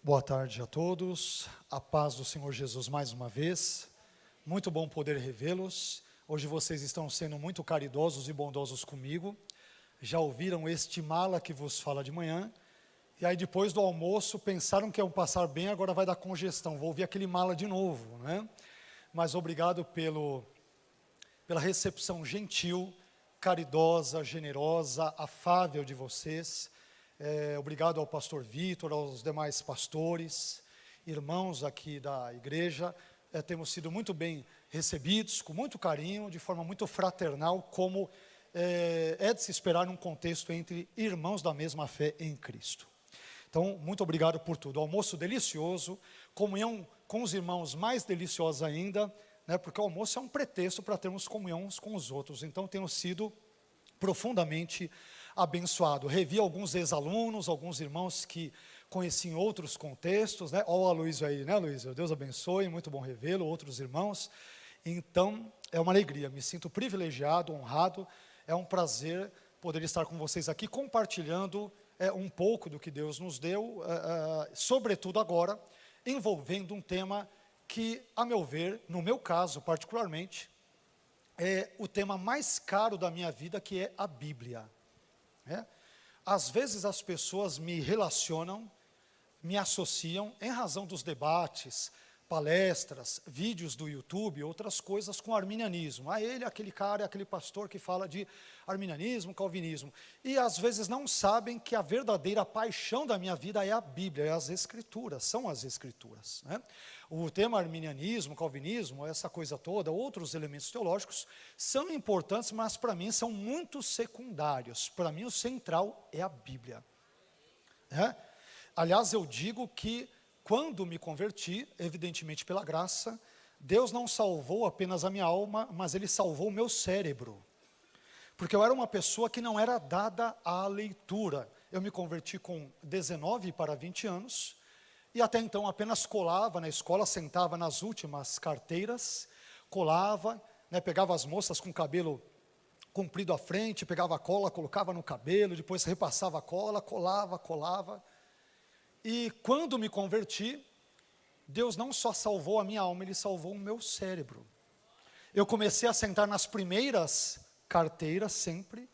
Boa tarde a todos, a paz do Senhor Jesus mais uma vez, muito bom poder revê-los. Hoje vocês estão sendo muito caridosos e bondosos comigo, já ouviram este mala que vos fala de manhã, e aí depois do almoço pensaram que iam passar bem, agora vai dar congestão, vou ouvir aquele mala de novo, né? Mas obrigado pela recepção gentil, caridosa, generosa, afável de vocês. Obrigado ao pastor Vitor, aos demais pastores, irmãos aqui da igreja. Temos sido muito bem recebidos, com muito carinho, de forma muito fraternal, como é de se esperar num contexto entre irmãos da mesma fé em Cristo. Então, muito obrigado por tudo. Almoço delicioso, comunhão com os irmãos mais deliciosa ainda, né, porque o almoço é um pretexto para termos comunhão uns com os outros. Então, tenho sido profundamente abençoado. Revi alguns ex-alunos, alguns irmãos que conheci em outros contextos, né? Olha o Aloysio aí, né, Aloysio? Deus abençoe, muito bom revê-lo, outros irmãos. Então, é uma alegria, me sinto privilegiado, honrado, é um prazer poder estar com vocês aqui, compartilhando um pouco do que Deus nos deu, sobretudo agora, envolvendo um tema que, a meu ver, no meu caso particularmente, é o tema mais caro da minha vida, que é a Bíblia. Às vezes as pessoas me relacionam, me associam, em razão dos debates, palestras, vídeos do YouTube, outras coisas, com arminianismo. Ele é aquele cara, é aquele pastor que fala de arminianismo, calvinismo. E às vezes não sabem que a verdadeira paixão da minha vida é a Bíblia, é as Escrituras, são as Escrituras, né? O tema arminianismo, calvinismo, essa coisa toda, outros elementos teológicos, são importantes, mas para mim são muito secundários. Para mim o central é a Bíblia. Aliás, eu digo que quando me converti, evidentemente pela graça, Deus não salvou apenas a minha alma, mas Ele salvou o meu cérebro. Porque eu era uma pessoa que não era dada à leitura. Eu me converti com 19 para 20 anos, e até então apenas colava na escola, sentava nas últimas carteiras, colava, né, pegava as moças com cabelo comprido à frente, pegava a cola, colocava no cabelo, depois repassava a cola, colava. E quando me converti, Deus não só salvou a minha alma, Ele salvou o meu cérebro. Eu comecei a sentar nas primeiras carteiras sempre,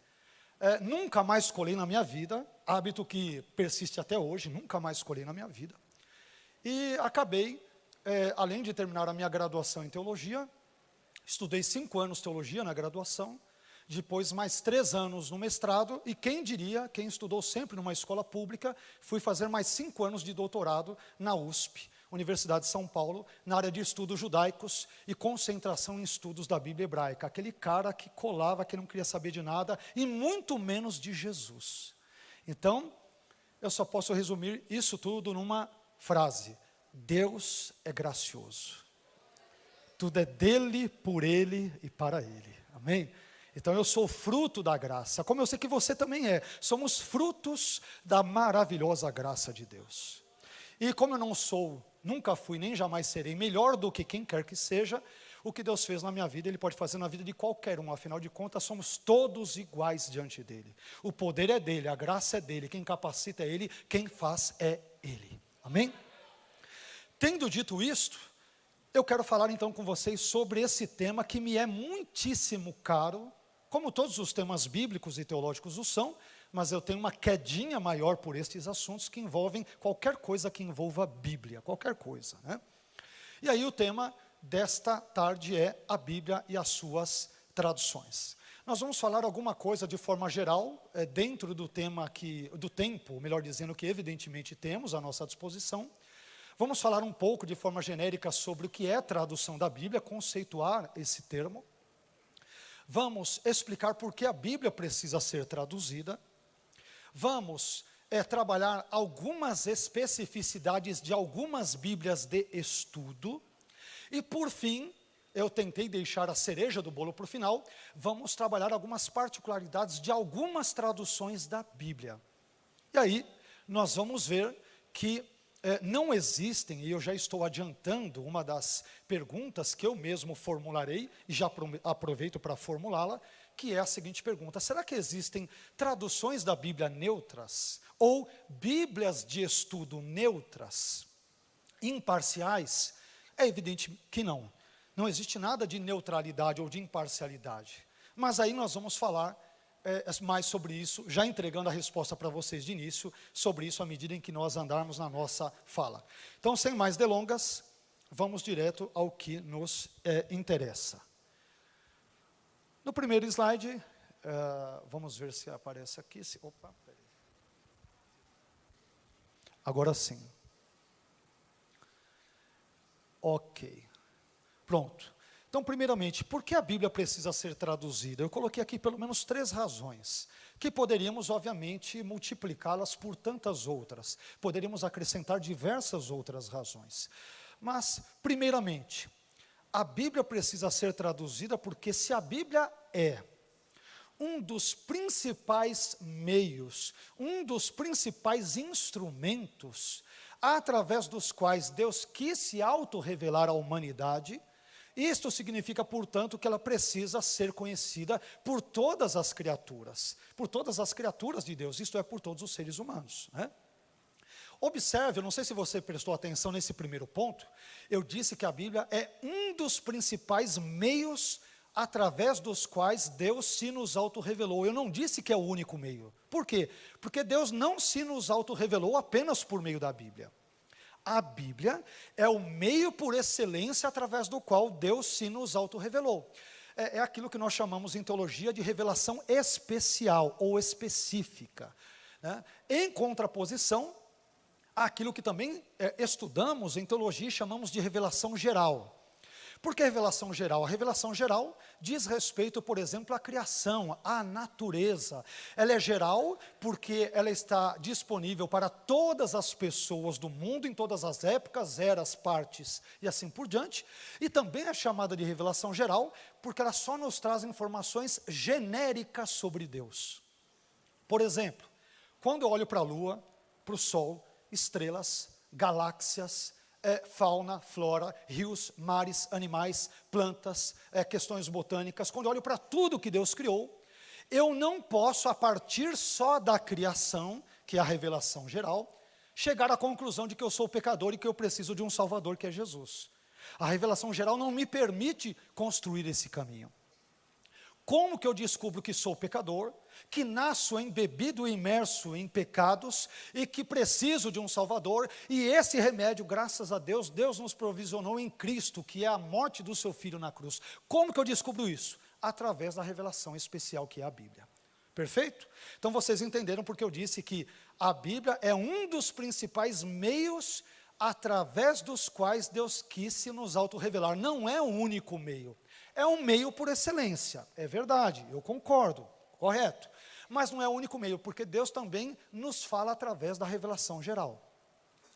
nunca mais colei na minha vida, hábito que persiste até hoje, nunca mais colei na minha vida. E acabei, além de terminar a minha graduação em teologia, estudei 5 anos teologia na graduação, depois mais 3 anos no mestrado, e quem diria, quem estudou sempre numa escola pública, fui fazer mais 5 anos de doutorado na USP, Universidade de São Paulo, na área de estudos judaicos e concentração em estudos da Bíblia hebraica. Aquele cara que colava, que não queria saber de nada, e muito menos de Jesus. Então, eu só posso resumir isso tudo numa frase: Deus é gracioso. Tudo é dele, por ele e para ele. Amém? Então eu sou fruto da graça, como eu sei que você também é. Somos frutos da maravilhosa graça de Deus. E como eu não sou, nunca fui, nem jamais serei melhor do que quem quer que seja, o que Deus fez na minha vida, Ele pode fazer na vida de qualquer um. Afinal de contas, somos todos iguais diante dEle. O poder é dEle, a graça é dEle, quem capacita é Ele, quem faz é Ele. Amém? Tendo dito isto, eu quero falar então com vocês sobre esse tema que me é muitíssimo caro, como todos os temas bíblicos e teológicos o são, mas eu tenho uma quedinha maior por estes assuntos que envolvem qualquer coisa que envolva a Bíblia, qualquer coisa, né? E aí o tema desta tarde é a Bíblia e as suas traduções. Nós vamos falar alguma coisa de forma geral, dentro do tema do tempo, melhor dizendo, que evidentemente temos à nossa disposição. Vamos falar um pouco de forma genérica sobre o que é tradução da Bíblia, conceituar esse termo. Vamos explicar por que a Bíblia precisa ser traduzida. Vamos trabalhar algumas especificidades de algumas Bíblias de estudo. E por fim, eu tentei deixar a cereja do bolo para o final, vamos trabalhar algumas particularidades de algumas traduções da Bíblia. E aí, nós vamos ver que não existem, e eu já estou adiantando uma das perguntas que eu mesmo formularei, e já aproveito para formulá-la, que é a seguinte pergunta: será que existem traduções da Bíblia neutras, ou Bíblias de estudo neutras, imparciais, é evidente que não. Não existe nada de neutralidade ou de imparcialidade. Mas aí nós vamos falar mais sobre isso, já entregando a resposta para vocês de início, sobre isso à medida em que nós andarmos na nossa fala. Então, sem mais delongas, vamos direto ao que nos interessa. No primeiro slide, vamos ver se aparece aqui. Opa, peraí. Agora sim. Ok. Pronto. Então, primeiramente, por que a Bíblia precisa ser traduzida? Eu coloquei aqui pelo menos 3 razões, que poderíamos, obviamente, multiplicá-las por tantas outras. Poderíamos acrescentar diversas outras razões. Mas, primeiramente, a Bíblia precisa ser traduzida porque se a Bíblia é um dos principais meios, um dos principais instrumentos, através dos quais Deus quis se autorrevelar à humanidade, isto significa, portanto, que ela precisa ser conhecida por todas as criaturas de Deus, isto é, por todos os seres humanos, né? Observe, eu não sei se você prestou atenção nesse primeiro ponto, eu disse que a Bíblia é um dos principais meios através dos quais Deus se nos autorrevelou. Eu não disse que é o único meio. Por quê? Porque Deus não se nos autorrevelou apenas por meio da Bíblia. A Bíblia é o meio por excelência através do qual Deus se nos autorrevelou. É aquilo que nós chamamos em teologia de revelação especial ou específica, né? Em contraposição àquilo que também estudamos em teologia e chamamos de revelação geral. Por que revelação geral? A revelação geral diz respeito, por exemplo, à criação, à natureza. Ela é geral porque ela está disponível para todas as pessoas do mundo, em todas as épocas, eras, partes e assim por diante. E também é chamada de revelação geral porque ela só nos traz informações genéricas sobre Deus. Por exemplo, quando eu olho para a lua, para o sol, estrelas, galáxias, fauna, flora, rios, mares, animais, plantas, questões botânicas. Quando eu olho para tudo que Deus criou, eu não posso, a partir só da criação, que é a revelação geral, chegar à conclusão de que eu sou pecador e que eu preciso de um Salvador, que é Jesus. A revelação geral não me permite construir esse caminho. Como que eu descubro que sou pecador, que nasço embebido e imerso em pecados e que preciso de um Salvador, e esse remédio, graças a Deus, Deus nos provisionou em Cristo, que é a morte do seu Filho na cruz. Como que eu descubro isso? Através da revelação especial que é a Bíblia. Perfeito? Então vocês entenderam porque eu disse que a Bíblia é um dos principais meios através dos quais Deus quis se nos autorrevelar. Não é o único meio. É um meio por excelência, é verdade, eu concordo, correto. Mas não é o único meio, porque Deus também nos fala através da revelação geral.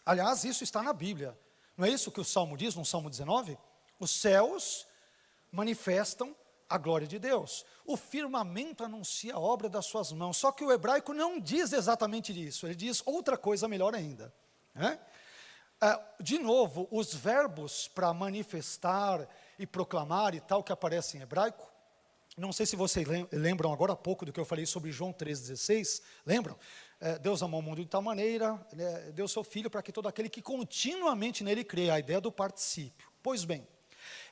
Aliás, isso está na Bíblia. Não é isso que o Salmo diz, no Salmo 19? Os céus manifestam a glória de Deus. O firmamento anuncia a obra das suas mãos. Só que o hebraico não diz exatamente isso, ele diz outra coisa melhor ainda, né? De novo, os verbos para manifestar e proclamar e tal, que aparece em hebraico, não sei se vocês lembram agora há pouco do que eu falei sobre João 3,16, lembram? Deus amou o mundo de tal maneira, deu seu Filho para que todo aquele que continuamente nele crê, a ideia do particípio. Pois bem,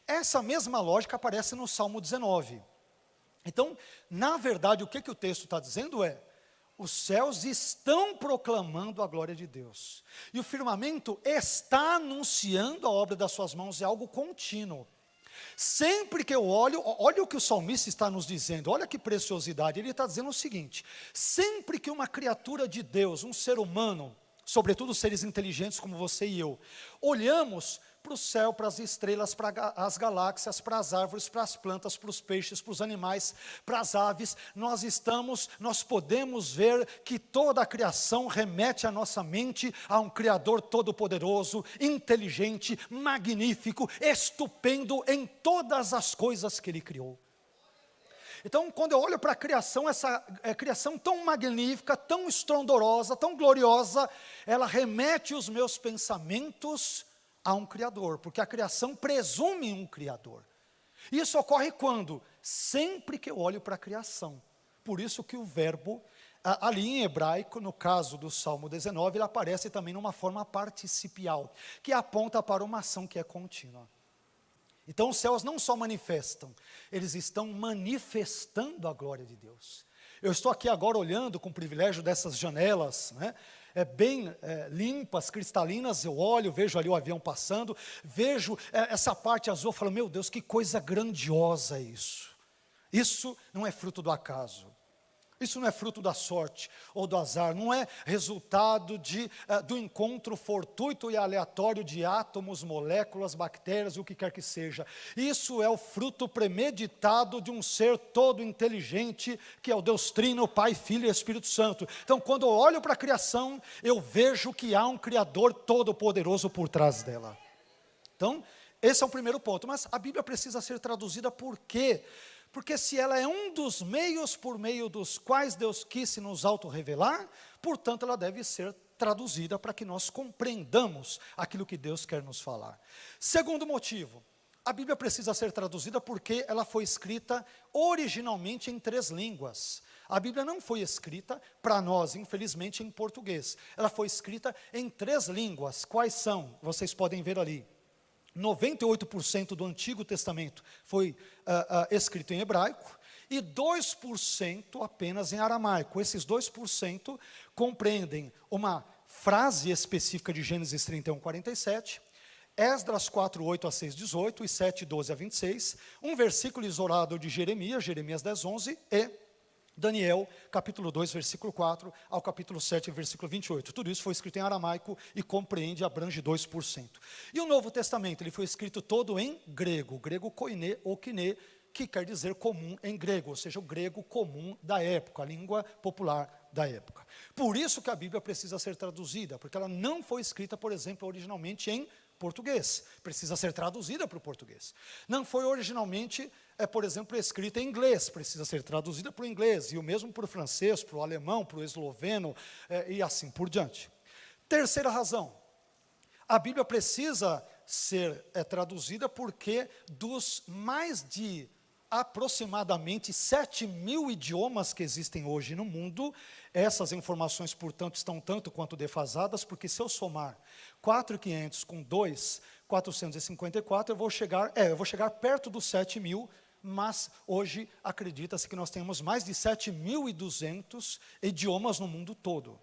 essa mesma lógica aparece no Salmo 19. Então, na verdade, o que o texto está dizendo é, os céus estão proclamando a glória de Deus, e o firmamento está anunciando a obra das suas mãos, é algo contínuo. Sempre que eu olho, olha o que o salmista está nos dizendo, olha que preciosidade, ele está dizendo o seguinte, sempre que uma criatura de Deus, um ser humano, sobretudo seres inteligentes como você e eu, olhamos para o céu, para as estrelas, para as galáxias, para as árvores, para as plantas, para os peixes, para os animais, para as aves, nós podemos ver que toda a criação remete à nossa mente a um Criador todo-poderoso, inteligente, magnífico, estupendo em todas as coisas que Ele criou. Então, quando eu olho para a criação, essa criação tão magnífica, tão estrondorosa, tão gloriosa, ela remete os meus pensamentos a um Criador, porque a criação presume um Criador. Isso ocorre quando? Sempre que eu olho para a criação. Por isso que o verbo ali em hebraico, no caso do Salmo 19, ele aparece também numa forma participial, que aponta para uma ação que é contínua. Então os céus não só manifestam, eles estão manifestando a glória de Deus. Eu estou aqui agora olhando com o privilégio dessas janelas, né, bem limpas, cristalinas, eu olho, vejo ali o avião passando, vejo essa parte azul, eu falo, meu Deus, que coisa grandiosa isso. Isso não é fruto do acaso. Isso não é fruto da sorte ou do azar, não é resultado do encontro fortuito e aleatório de átomos, moléculas, bactérias, o que quer que seja. Isso é o fruto premeditado de um ser todo inteligente, que é o Deus Trino, Pai, Filho e Espírito Santo. Então, quando eu olho para a criação, eu vejo que há um Criador todo-poderoso por trás dela. Então, esse é o primeiro ponto, mas a Bíblia precisa ser traduzida por quê? Porque se ela é um dos meios por meio dos quais Deus quis se nos autorrevelar, portanto ela deve ser traduzida para que nós compreendamos aquilo que Deus quer nos falar. Segundo motivo, a Bíblia precisa ser traduzida porque ela foi escrita originalmente em 3 línguas. A Bíblia não foi escrita para nós, infelizmente, em português. Ela foi escrita em 3 línguas. Quais são? Vocês podem ver ali. 98% do Antigo Testamento foi escrito em hebraico e 2% apenas em aramaico. Esses 2% compreendem uma frase específica de Gênesis 31, 47, Esdras 4, 8 a 6, 18 e 7, 12 a 26, um versículo isolado de Jeremias 10, 11 e Daniel, capítulo 2, versículo 4, ao capítulo 7, versículo 28. Tudo isso foi escrito em aramaico e compreende, abrange 2%. E o Novo Testamento, ele foi escrito todo em grego koine ou kine, que quer dizer comum em grego, ou seja, o grego comum da época, a língua popular da época. Por isso que a Bíblia precisa ser traduzida, porque ela não foi escrita, por exemplo, originalmente em português, precisa ser traduzida para o português. Não foi originalmente, por exemplo, escrita em inglês, precisa ser traduzida para o inglês, e o mesmo para o francês, para o alemão, para o esloveno, e assim por diante. Terceira razão, a Bíblia precisa ser traduzida porque dos mais de aproximadamente 7.000 idiomas que existem hoje no mundo, essas informações, portanto, estão tanto quanto defasadas, porque se eu somar 4.500 com 2, 454, eu vou chegar perto dos 7.000, mas hoje acredita-se que nós temos mais de 7.200 idiomas no mundo todo.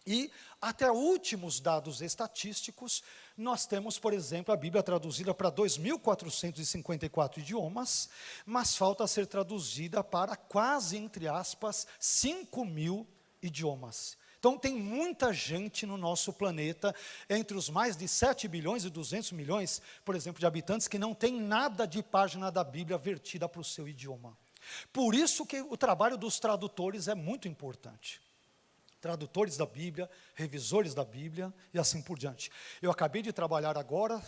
E até últimos dados estatísticos, nós temos, por exemplo, a Bíblia traduzida para 2.454 idiomas, mas falta ser traduzida para quase, entre aspas, 5.000 idiomas. Então tem muita gente no nosso planeta, entre os mais de 7 bilhões e 200 milhões, por exemplo, de habitantes, que não tem nada de página da Bíblia vertida para o seu idioma. Por isso que o trabalho dos tradutores é muito importante. Tradutores da Bíblia, revisores da Bíblia e assim por diante. Eu acabei de trabalhar agora,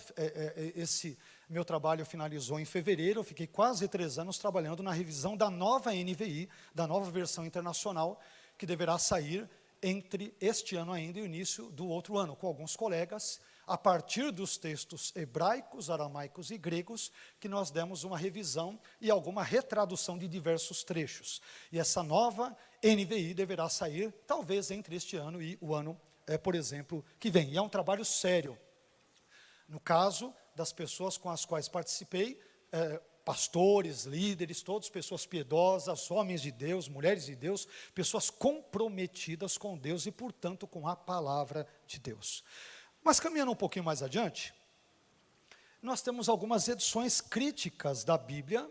esse meu trabalho finalizou em fevereiro, eu fiquei quase 3 anos trabalhando na revisão da nova NVI, da nova versão internacional, que deverá sair entre este ano ainda e o início do outro ano, com alguns colegas, a partir dos textos hebraicos, aramaicos e gregos, que nós demos uma revisão e alguma retradução de diversos trechos. E essa nova NVI deverá sair, talvez, entre este ano e o ano, por exemplo, que vem. E é um trabalho sério. No caso das pessoas com as quais participei, pastores, líderes, todos pessoas piedosas, homens de Deus, mulheres de Deus, pessoas comprometidas com Deus e, portanto, com a palavra de Deus. Mas caminhando um pouquinho mais adiante, nós temos algumas edições críticas da Bíblia.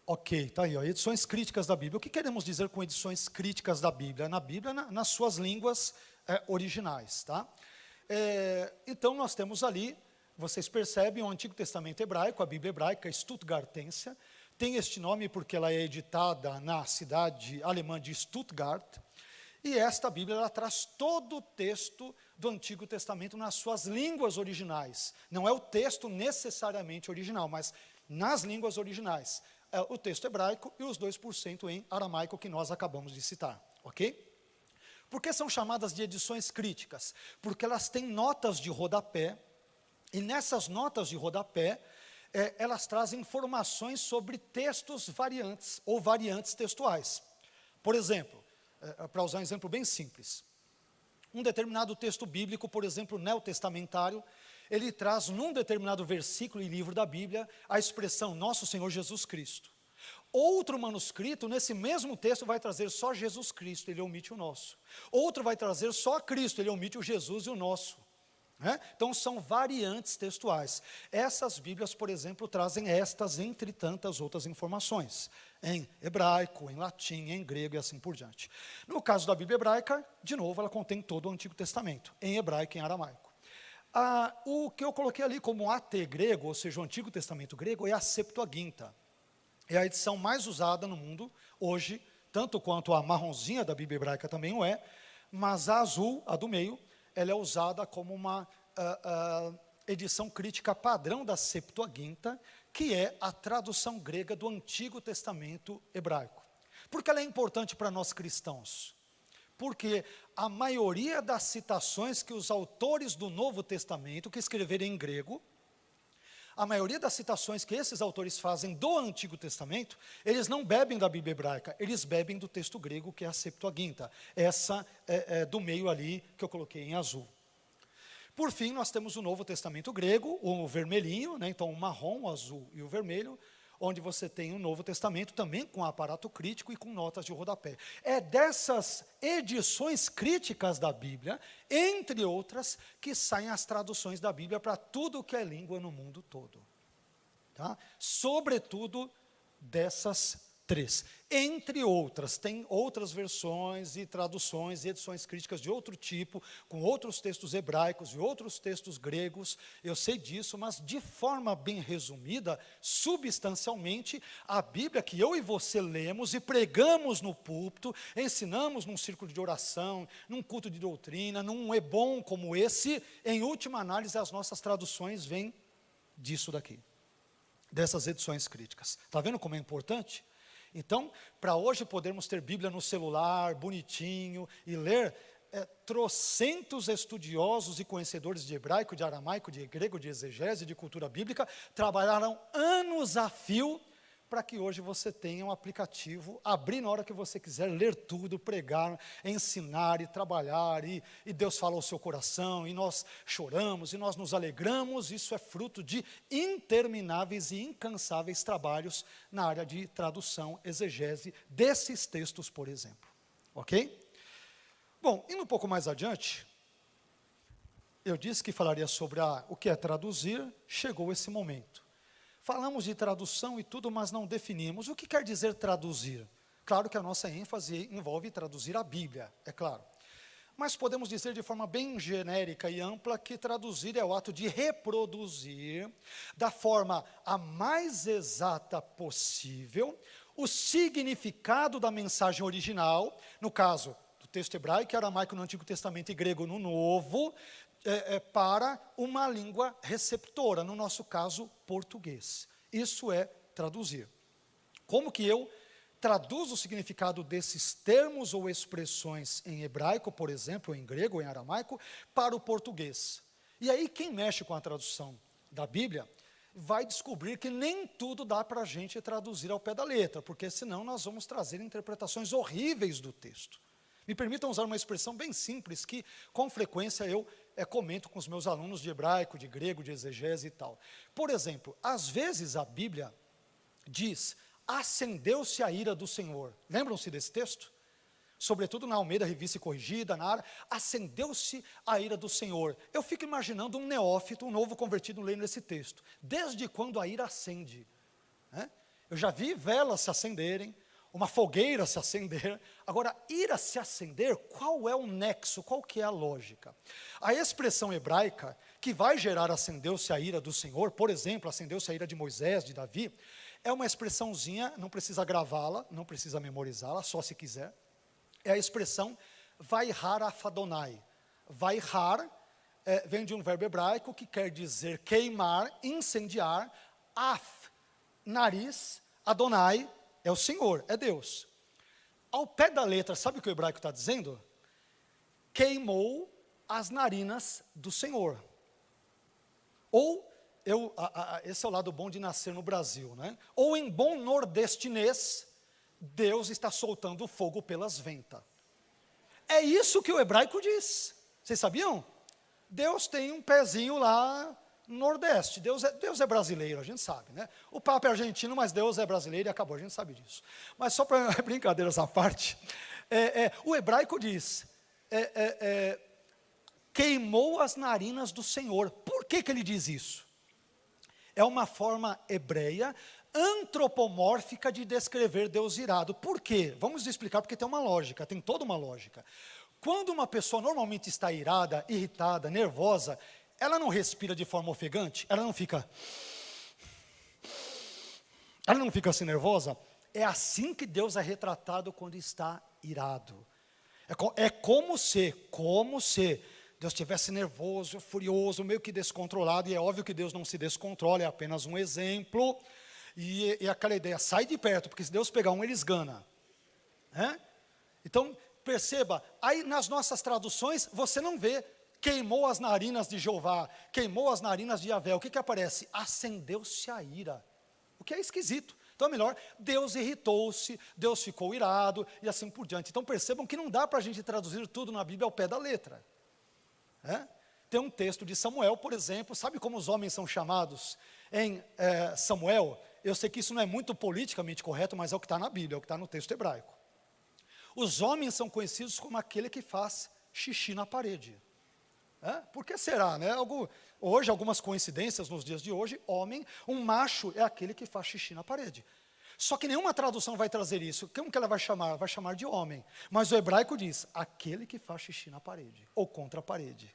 Ok, está aí, ó, edições críticas da Bíblia. O que queremos dizer com edições críticas da Bíblia? Na Bíblia, nas suas línguas originais, tá? Então nós temos ali, vocês percebem, o Antigo Testamento hebraico, a Bíblia hebraica Stuttgartensia, tem este nome porque ela é editada na cidade alemã de Stuttgart, e esta Bíblia, ela traz todo o texto do Antigo Testamento nas suas línguas originais. Não é o texto necessariamente original, mas nas línguas originais. O texto hebraico e os 2% em aramaico que nós acabamos de citar, ok? Por que são chamadas de edições críticas? Porque elas têm notas de rodapé, e nessas notas de rodapé, elas trazem informações sobre textos variantes ou variantes textuais. Por exemplo, para usar um exemplo bem simples, um determinado texto bíblico, por exemplo, neotestamentário, ele traz num determinado versículo e livro da Bíblia a expressão Nosso Senhor Jesus Cristo. Outro manuscrito, nesse mesmo texto, vai trazer só Jesus Cristo, ele omite o nosso. Outro vai trazer só Cristo, ele omite o Jesus e o nosso. Então são variantes textuais. Essas Bíblias, por exemplo, trazem estas entre tantas outras informações, em hebraico, em latim, em grego e assim por diante. No caso da Bíblia hebraica, de novo, ela contém todo o Antigo Testamento, em hebraico e em aramaico. O que eu coloquei ali como AT grego, ou seja, o Antigo Testamento grego, é a Septuaginta. É a edição mais usada no mundo hoje, tanto quanto a marronzinha da Bíblia hebraica também o é, mas a azul, a do meio, ela é usada como uma edição crítica padrão da Septuaginta, que é a tradução grega do Antigo Testamento hebraico. Por que ela é importante para nós cristãos? Porque a maioria das citações que os autores do Novo Testamento, que escreveram em grego, a maioria das citações que esses autores fazem do Antigo Testamento, eles não bebem da Bíblia hebraica, eles bebem do texto grego, que é a Septuaginta. Essa é do meio ali, que eu coloquei em azul. Por fim, nós temos o Novo Testamento grego, o vermelhinho, então o marrom, o azul e o vermelho, onde você tem o Novo Testamento também com aparato crítico e com notas de rodapé. É dessas edições críticas da Bíblia, entre outras, que saem as traduções da Bíblia para tudo que é língua no mundo todo. Tá? Sobretudo dessas três. Entre outras, tem outras versões e traduções e edições críticas de outro tipo, com outros textos hebraicos e outros textos gregos, eu sei disso, mas de forma bem resumida, substancialmente, a Bíblia que eu e você lemos e pregamos no púlpito, ensinamos num círculo de oração, num culto de doutrina, num ebom como esse, em última análise, as nossas traduções vêm disso daqui, dessas edições críticas. Está vendo como é importante? Então, para hoje podermos ter Bíblia no celular, bonitinho, e ler, trocentos estudiosos e conhecedores de hebraico, de aramaico, de grego, de exegese, de cultura bíblica, trabalharam anos a fio para que hoje você tenha um aplicativo, abrir na hora que você quiser, ler tudo, pregar, ensinar e trabalhar, e Deus fala ao seu coração, e nós choramos, e nós nos alegramos. Isso é fruto de intermináveis e incansáveis trabalhos na área de tradução, exegese, desses textos, por exemplo. Ok? Bom, indo um pouco mais adiante, eu disse que falaria sobre o que é traduzir, chegou esse momento. Falamos de tradução e tudo, mas não definimos. O que quer dizer traduzir? Claro que a nossa ênfase envolve traduzir a Bíblia, é claro. Mas podemos dizer de forma bem genérica e ampla que traduzir é o ato de reproduzir, da forma a mais exata possível, o significado da mensagem original, no caso do texto hebraico e aramaico no Antigo Testamento e grego no Novo, para uma língua receptora, no nosso caso, português. Isso é traduzir. Como que eu traduzo o significado desses termos ou expressões em hebraico, por exemplo, ou em grego ou em aramaico, para o português? E aí, quem mexe com a tradução da Bíblia, vai descobrir que nem tudo dá para a gente traduzir ao pé da letra, porque senão nós vamos trazer interpretações horríveis do texto. Me permitam usar uma expressão bem simples, que com frequência eu comento com os meus alunos de hebraico, de grego, de exegese e tal. Por exemplo, às vezes a Bíblia diz, acendeu-se a ira do Senhor. Lembram-se desse texto? Sobretudo na Almeida Revista e Corrigida, na área, acendeu-se a ira do Senhor. Eu fico imaginando um neófito, um novo convertido lendo esse texto. Desde quando a ira acende? Eu já vi velas se acenderem, uma fogueira se acender. Agora, ira se acender, qual é o nexo, qual que é a lógica? A expressão hebraica, que vai gerar acendeu-se a ira do Senhor, por exemplo, acendeu-se a ira de Moisés, de Davi, é uma expressãozinha, não precisa gravá-la, não precisa memorizá-la, só se quiser. É a expressão vaihar afadonai. Vaihar vem de um verbo hebraico que quer dizer queimar, incendiar, af, nariz, Adonai, é o Senhor, é Deus. Ao pé da letra, sabe o que o hebraico está dizendo? Queimou as narinas do Senhor. Ou, esse é o lado bom de nascer no Brasil, né? Ou em bom nordestinês, Deus está soltando fogo pelas ventas. É isso que o hebraico diz. Vocês sabiam? Deus tem um pezinho lá no Nordeste. Deus é brasileiro, a gente sabe, né? O Papa é argentino, mas Deus é brasileiro e acabou, a gente sabe disso. Mas só para brincadeiras à parte, o hebraico diz, queimou as narinas do Senhor. Por que ele diz isso? É uma forma hebreia, antropomórfica de descrever Deus irado. Por quê? Vamos explicar, porque tem uma lógica, tem toda uma lógica. Quando uma pessoa normalmente está irada, irritada, nervosa, ela não respira de forma ofegante? Ela não fica assim nervosa? É assim que Deus é retratado quando está irado. É como se Deus estivesse nervoso, furioso, meio que descontrolado, e é óbvio que Deus não se descontrola, é apenas um exemplo, e aquela ideia, sai de perto, porque se Deus pegar um, ele esgana. Então, perceba, aí nas nossas traduções, você não vê, queimou as narinas de Jeová, queimou as narinas de Yahvé, o que aparece? Acendeu-se a ira, o que é esquisito. Então é melhor, Deus irritou-se, Deus ficou irado, e assim por diante. Então percebam que não dá para a gente traduzir tudo na Bíblia ao pé da letra. Tem um texto de Samuel, por exemplo, sabe como os homens são chamados em Samuel? Eu sei que isso não é muito politicamente correto, mas é o que está na Bíblia, é o que está no texto hebraico. Os homens são conhecidos como aquele que faz xixi na parede. Por que será, né? Hoje, algumas coincidências nos dias de hoje, um macho é aquele que faz xixi na parede. Só que nenhuma tradução vai trazer isso. Como que ela vai chamar? Vai chamar de homem. Mas o hebraico diz, aquele que faz xixi na parede, ou contra a parede.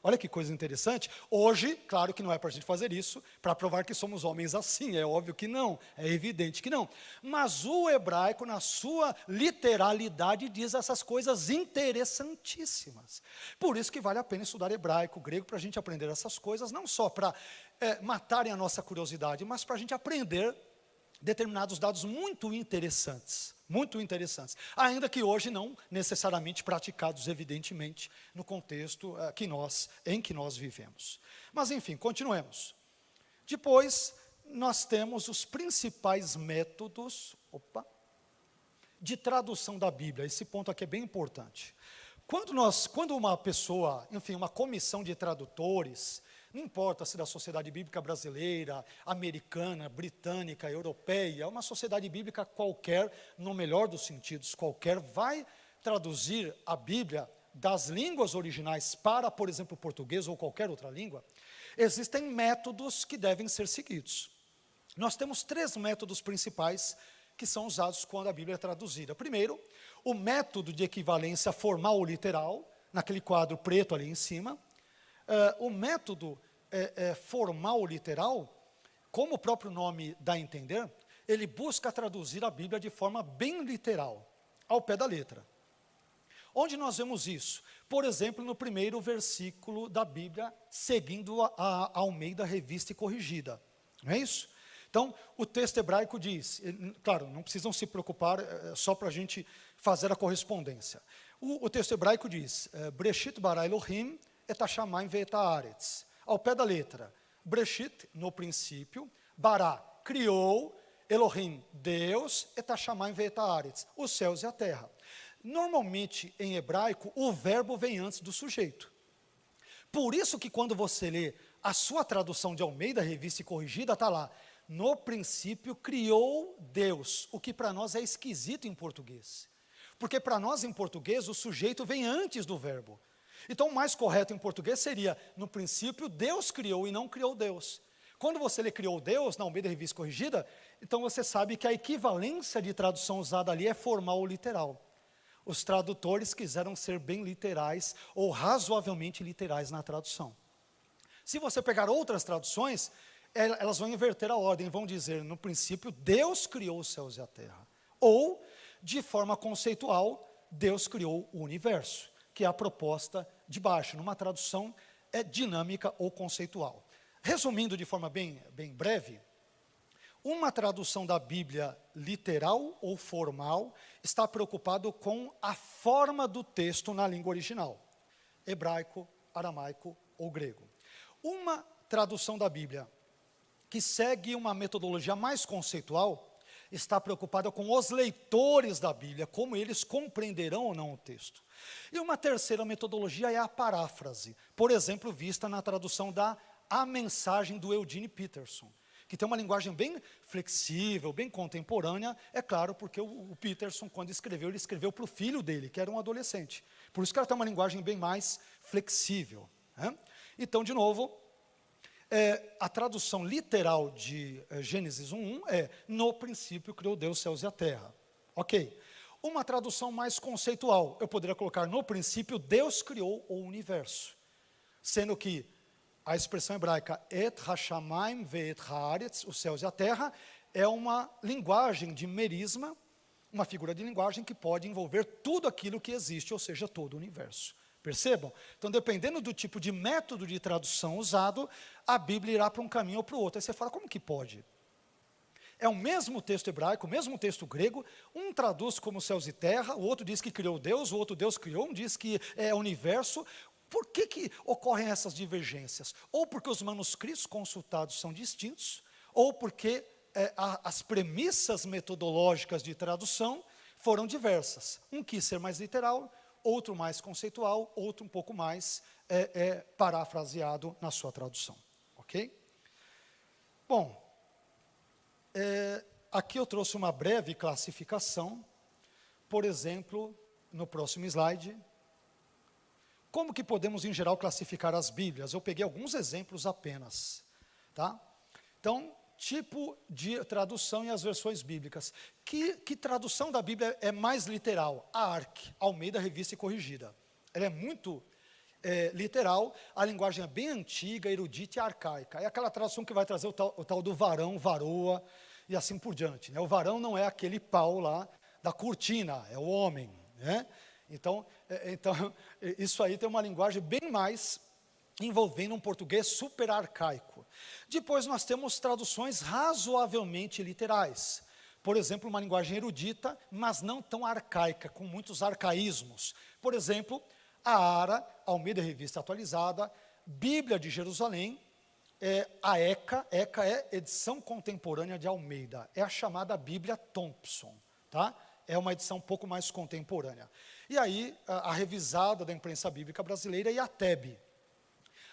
Olha que coisa interessante. Hoje, claro que não é para a gente fazer isso, para provar que somos homens assim, é óbvio que não, é evidente que não. Mas o hebraico, na sua literalidade, diz essas coisas interessantíssimas. Por isso que vale a pena estudar hebraico, grego, para a gente aprender essas coisas, não só para matarem a nossa curiosidade, mas para a gente aprender determinados dados muito interessantes, ainda que hoje não necessariamente praticados, evidentemente, no contexto em que nós vivemos. Mas, enfim, continuemos. Depois, nós temos os principais métodos de tradução da Bíblia. Esse ponto aqui é bem importante. Quando uma pessoa, enfim, uma comissão de tradutores, não importa se da sociedade bíblica brasileira, americana, britânica, europeia, uma sociedade bíblica qualquer, no melhor dos sentidos, qualquer, vai traduzir a Bíblia das línguas originais para, por exemplo, português ou qualquer outra língua, existem métodos que devem ser seguidos. Nós temos 3 métodos principais que são usados quando a Bíblia é traduzida. Primeiro, o método de equivalência formal ou literal, naquele quadro preto ali em cima. O método formal ou literal, como o próprio nome dá a entender, ele busca traduzir a Bíblia de forma bem literal, ao pé da letra. Onde nós vemos isso? Por exemplo, no primeiro versículo da Bíblia, seguindo a Almeida Revista e Corrigida. Não é isso? Então, o texto hebraico diz, claro, não precisam se preocupar, só para a gente fazer a correspondência. O texto hebraico diz, Breshit bara Elohim et hashamayim ve'et haaretz. Ao pé da letra, Breshit, no princípio, bara, criou, Elohim, Deus, et hashamayim ve'et haaretz, os céus e a terra. Normalmente, em hebraico, o verbo vem antes do sujeito. Por isso que quando você lê a sua tradução de Almeida, Revista e Corrigida, está lá, no princípio criou Deus, o que para nós é esquisito em português. Porque para nós, em português, o sujeito vem antes do verbo. Então, o mais correto em português seria, no princípio, Deus criou e não criou Deus. Quando você lê criou Deus, na Almeida Revista Corrigida, então você sabe que a equivalência de tradução usada ali é formal ou literal. Os tradutores quiseram ser bem literais ou razoavelmente literais na tradução. Se você pegar outras traduções, elas vão inverter a ordem, vão dizer, no princípio, Deus criou os céus e a terra. Ou, de forma conceitual, Deus criou o universo, que é a proposta de baixo, numa tradução dinâmica ou conceitual. Resumindo de forma bem breve, uma tradução da Bíblia literal ou formal está preocupado com a forma do texto na língua original, hebraico, aramaico ou grego. Uma tradução da Bíblia que segue uma metodologia mais conceitual, está preocupada com os leitores da Bíblia, como eles compreenderão ou não o texto. E uma terceira metodologia é a paráfrase, por exemplo, vista na tradução da A Mensagem do Eugene Peterson, que tem uma linguagem bem flexível, bem contemporânea, é claro, porque o Peterson, quando escreveu, ele escreveu para o filho dele, que era um adolescente. Por isso que ela tem uma linguagem bem mais flexível, né? Então, de novo, a tradução literal de Gênesis 1:1 é: no princípio criou Deus os céus e a terra. Ok. Uma tradução mais conceitual, eu poderia colocar: no princípio Deus criou o universo. Sendo que a expressão hebraica et hashamayim ve'et haaretz, os céus e a terra, é uma linguagem de merisma, uma figura de linguagem que pode envolver tudo aquilo que existe, ou seja, todo o universo. Percebam? Então, dependendo do tipo de método de tradução usado, a Bíblia irá para um caminho ou para o outro. Aí você fala: como que pode? É o mesmo texto hebraico, o mesmo texto grego, um traduz como céus e terra, o outro diz que criou Deus, o outro Deus criou, um diz que é universo. Por que ocorrem essas divergências? Ou porque os manuscritos consultados são distintos, ou porque as premissas metodológicas de tradução foram diversas. Um quis ser mais literal, outro mais conceitual, outro um pouco mais parafraseado na sua tradução. Ok? Bom, aqui eu trouxe uma breve classificação. Por exemplo, no próximo slide, como que podemos, em geral, classificar as Bíblias? Eu peguei alguns exemplos apenas, tá? Então, tipo de tradução e as versões bíblicas. Que tradução da Bíblia é mais literal? A ARC, Almeida Revista e Corrigida. Ela é muito literal, a linguagem é bem antiga, erudita e arcaica. É aquela tradução que vai trazer o tal do varão, varoa, e assim por diante, né? O varão não é aquele pau lá da cortina, é o homem, né? Então, isso aí tem uma linguagem bem mais envolvendo um português super arcaico. Depois nós temos traduções razoavelmente literais. Por exemplo, uma linguagem erudita, mas não tão arcaica, com muitos arcaísmos. Por exemplo, a ARA, Almeida Revista Atualizada, Bíblia de Jerusalém, a ECA é Edição Contemporânea de Almeida, é a chamada Bíblia Thompson, tá? É uma edição um pouco mais contemporânea. E aí, a revisada da imprensa bíblica brasileira e a TEB.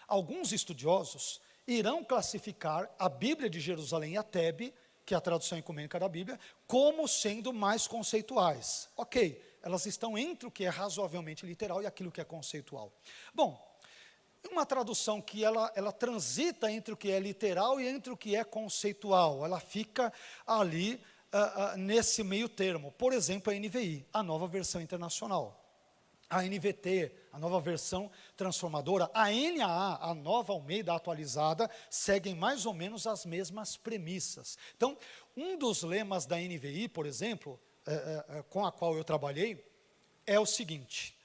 Alguns estudiosos irão classificar a Bíblia de Jerusalém e a TEB, que é a tradução ecumênica da Bíblia, como sendo mais conceituais. Ok, elas estão entre o que é razoavelmente literal e aquilo que é conceitual. Bom, uma tradução que ela transita entre o que é literal e entre o que é conceitual, ela fica ali nesse meio termo. Por exemplo, a NVI, a Nova Versão Internacional. A NVT, a Nova Versão Transformadora. A NAA, a Nova Almeida Atualizada, seguem mais ou menos as mesmas premissas. Então, um dos lemas da NVI, por exemplo, com a qual eu trabalhei, é o seguinte: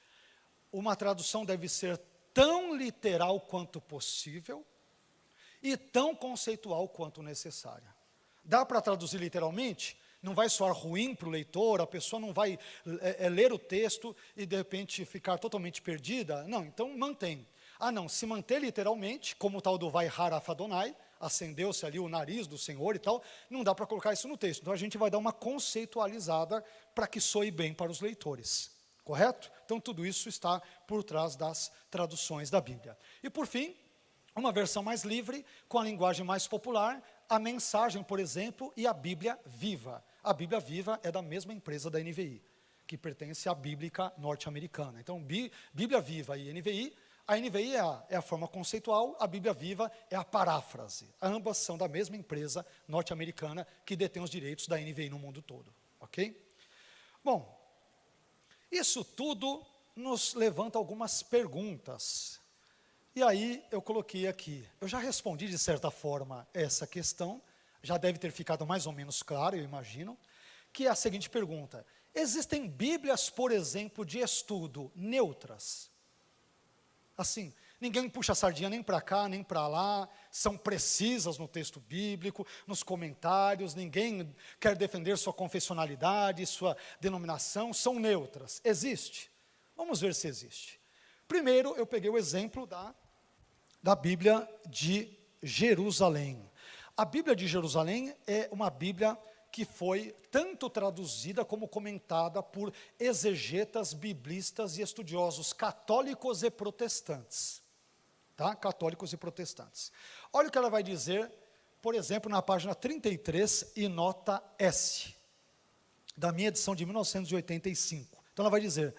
uma tradução deve ser tão literal quanto possível e tão conceitual quanto necessária. Dá para traduzir literalmente? Não vai soar ruim para o leitor, a pessoa não vai ler o texto e de repente ficar totalmente perdida? Não, então mantém. Não, se manter literalmente, como o tal do vai harafadonai, acendeu-se ali o nariz do Senhor e tal, não dá para colocar isso no texto. Então a gente vai dar uma conceitualizada para que soe bem para os leitores. Correto? Então tudo isso está por trás das traduções da Bíblia. E por fim, uma versão mais livre, com a linguagem mais popular, a Mensagem, por exemplo, e a Bíblia Viva. A Bíblia Viva é da mesma empresa da NVI, que pertence à Bíblica norte-americana. Então, Bíblia Viva e NVI, a NVI é a forma conceitual, a Bíblia Viva é a paráfrase. Ambas são da mesma empresa norte-americana que detém os direitos da NVI no mundo todo. Ok? Bom, isso tudo nos levanta algumas perguntas. E aí eu coloquei aqui, eu já respondi de certa forma essa questão, já deve ter ficado mais ou menos claro, eu imagino, que é a seguinte pergunta: existem Bíblias, por exemplo, de estudo neutras? Assim, ninguém puxa a sardinha nem para cá, nem para lá, são precisas no texto bíblico, nos comentários, ninguém quer defender sua confessionalidade, sua denominação, são neutras. Existe? Vamos ver se existe. Primeiro, eu peguei o exemplo da Bíblia de Jerusalém. A Bíblia de Jerusalém é uma Bíblia que foi tanto traduzida como comentada por exegetas, biblistas e estudiosos católicos e protestantes. Tá? Católicos e protestantes. Olha o que ela vai dizer, por exemplo, na página 33 e nota S, da minha edição de 1985. Então ela vai dizer: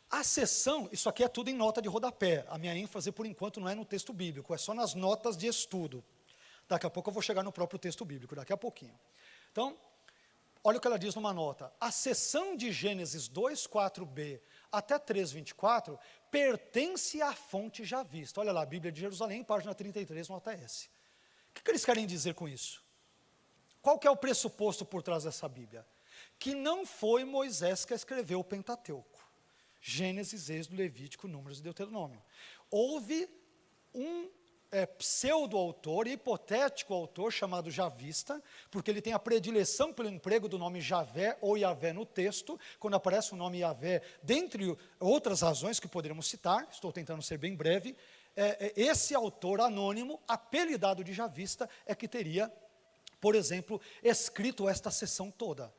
a seção, isso aqui é tudo em nota de rodapé, a minha ênfase por enquanto não é no texto bíblico, é só nas notas de estudo. Daqui a pouco eu vou chegar no próprio texto bíblico, daqui a pouquinho. Então, olha o que ela diz numa nota: a seção de Gênesis 2:4b até 3:24 pertence à fonte já vista. Olha lá, Bíblia de Jerusalém, página 33, nota S. O que eles querem dizer com isso? Qual que é o pressuposto por trás dessa Bíblia? Que não foi Moisés que escreveu o Pentateuco. Gênesis, Êxodo, Levítico, Números e Deuteronômio. Houve um pseudo-autor, hipotético autor, chamado javista, porque ele tem a predileção pelo emprego do nome Javé ou Yavé no texto, quando aparece o nome Yavé, dentre outras razões que poderíamos citar, estou tentando ser bem breve, esse autor anônimo, apelidado de javista, é que teria, por exemplo, escrito esta seção toda.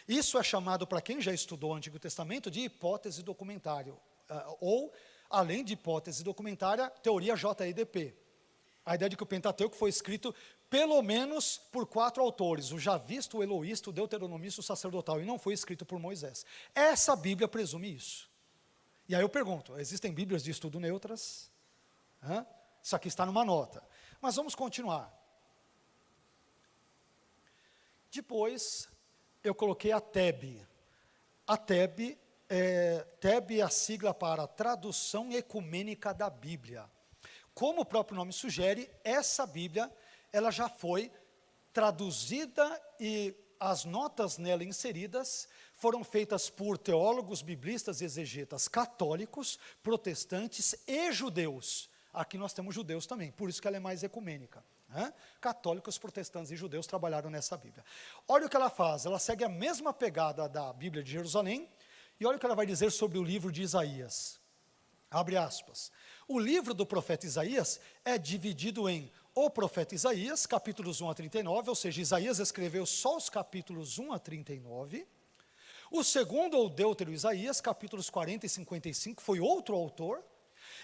Isso é chamado, para quem já estudou o Antigo Testamento, de hipótese documentária, ou, além de hipótese documentária, teoria JIDP. A ideia de que o Pentateuco foi escrito pelo menos por 4 autores, o javista, o eloísta, o deuteronomista, o sacerdotal, e não foi escrito por Moisés. Essa Bíblia presume isso. E aí eu pergunto, existem Bíblias de estudo neutras? Isso aqui está numa nota. Mas vamos continuar. Depois, eu coloquei a TEB. A TEB é a sigla para Tradução Ecumênica da Bíblia. Como o próprio nome sugere, essa Bíblia, ela já foi traduzida e as notas nela inseridas foram feitas por teólogos, biblistas e exegetas católicos, protestantes e judeus. Aqui nós temos judeus também, por isso que ela é mais ecumênica. Católicos, protestantes e judeus trabalharam nessa Bíblia. Olha o que ela faz, ela segue a mesma pegada da Bíblia de Jerusalém, e olha o que ela vai dizer sobre o livro de Isaías. Abre aspas. O livro do profeta Isaías é dividido em o profeta Isaías, capítulos 1 a 39, ou seja, Isaías escreveu só os capítulos 1 a 39. O segundo, ou Deutero Isaías, capítulos 40 e 55, foi outro autor.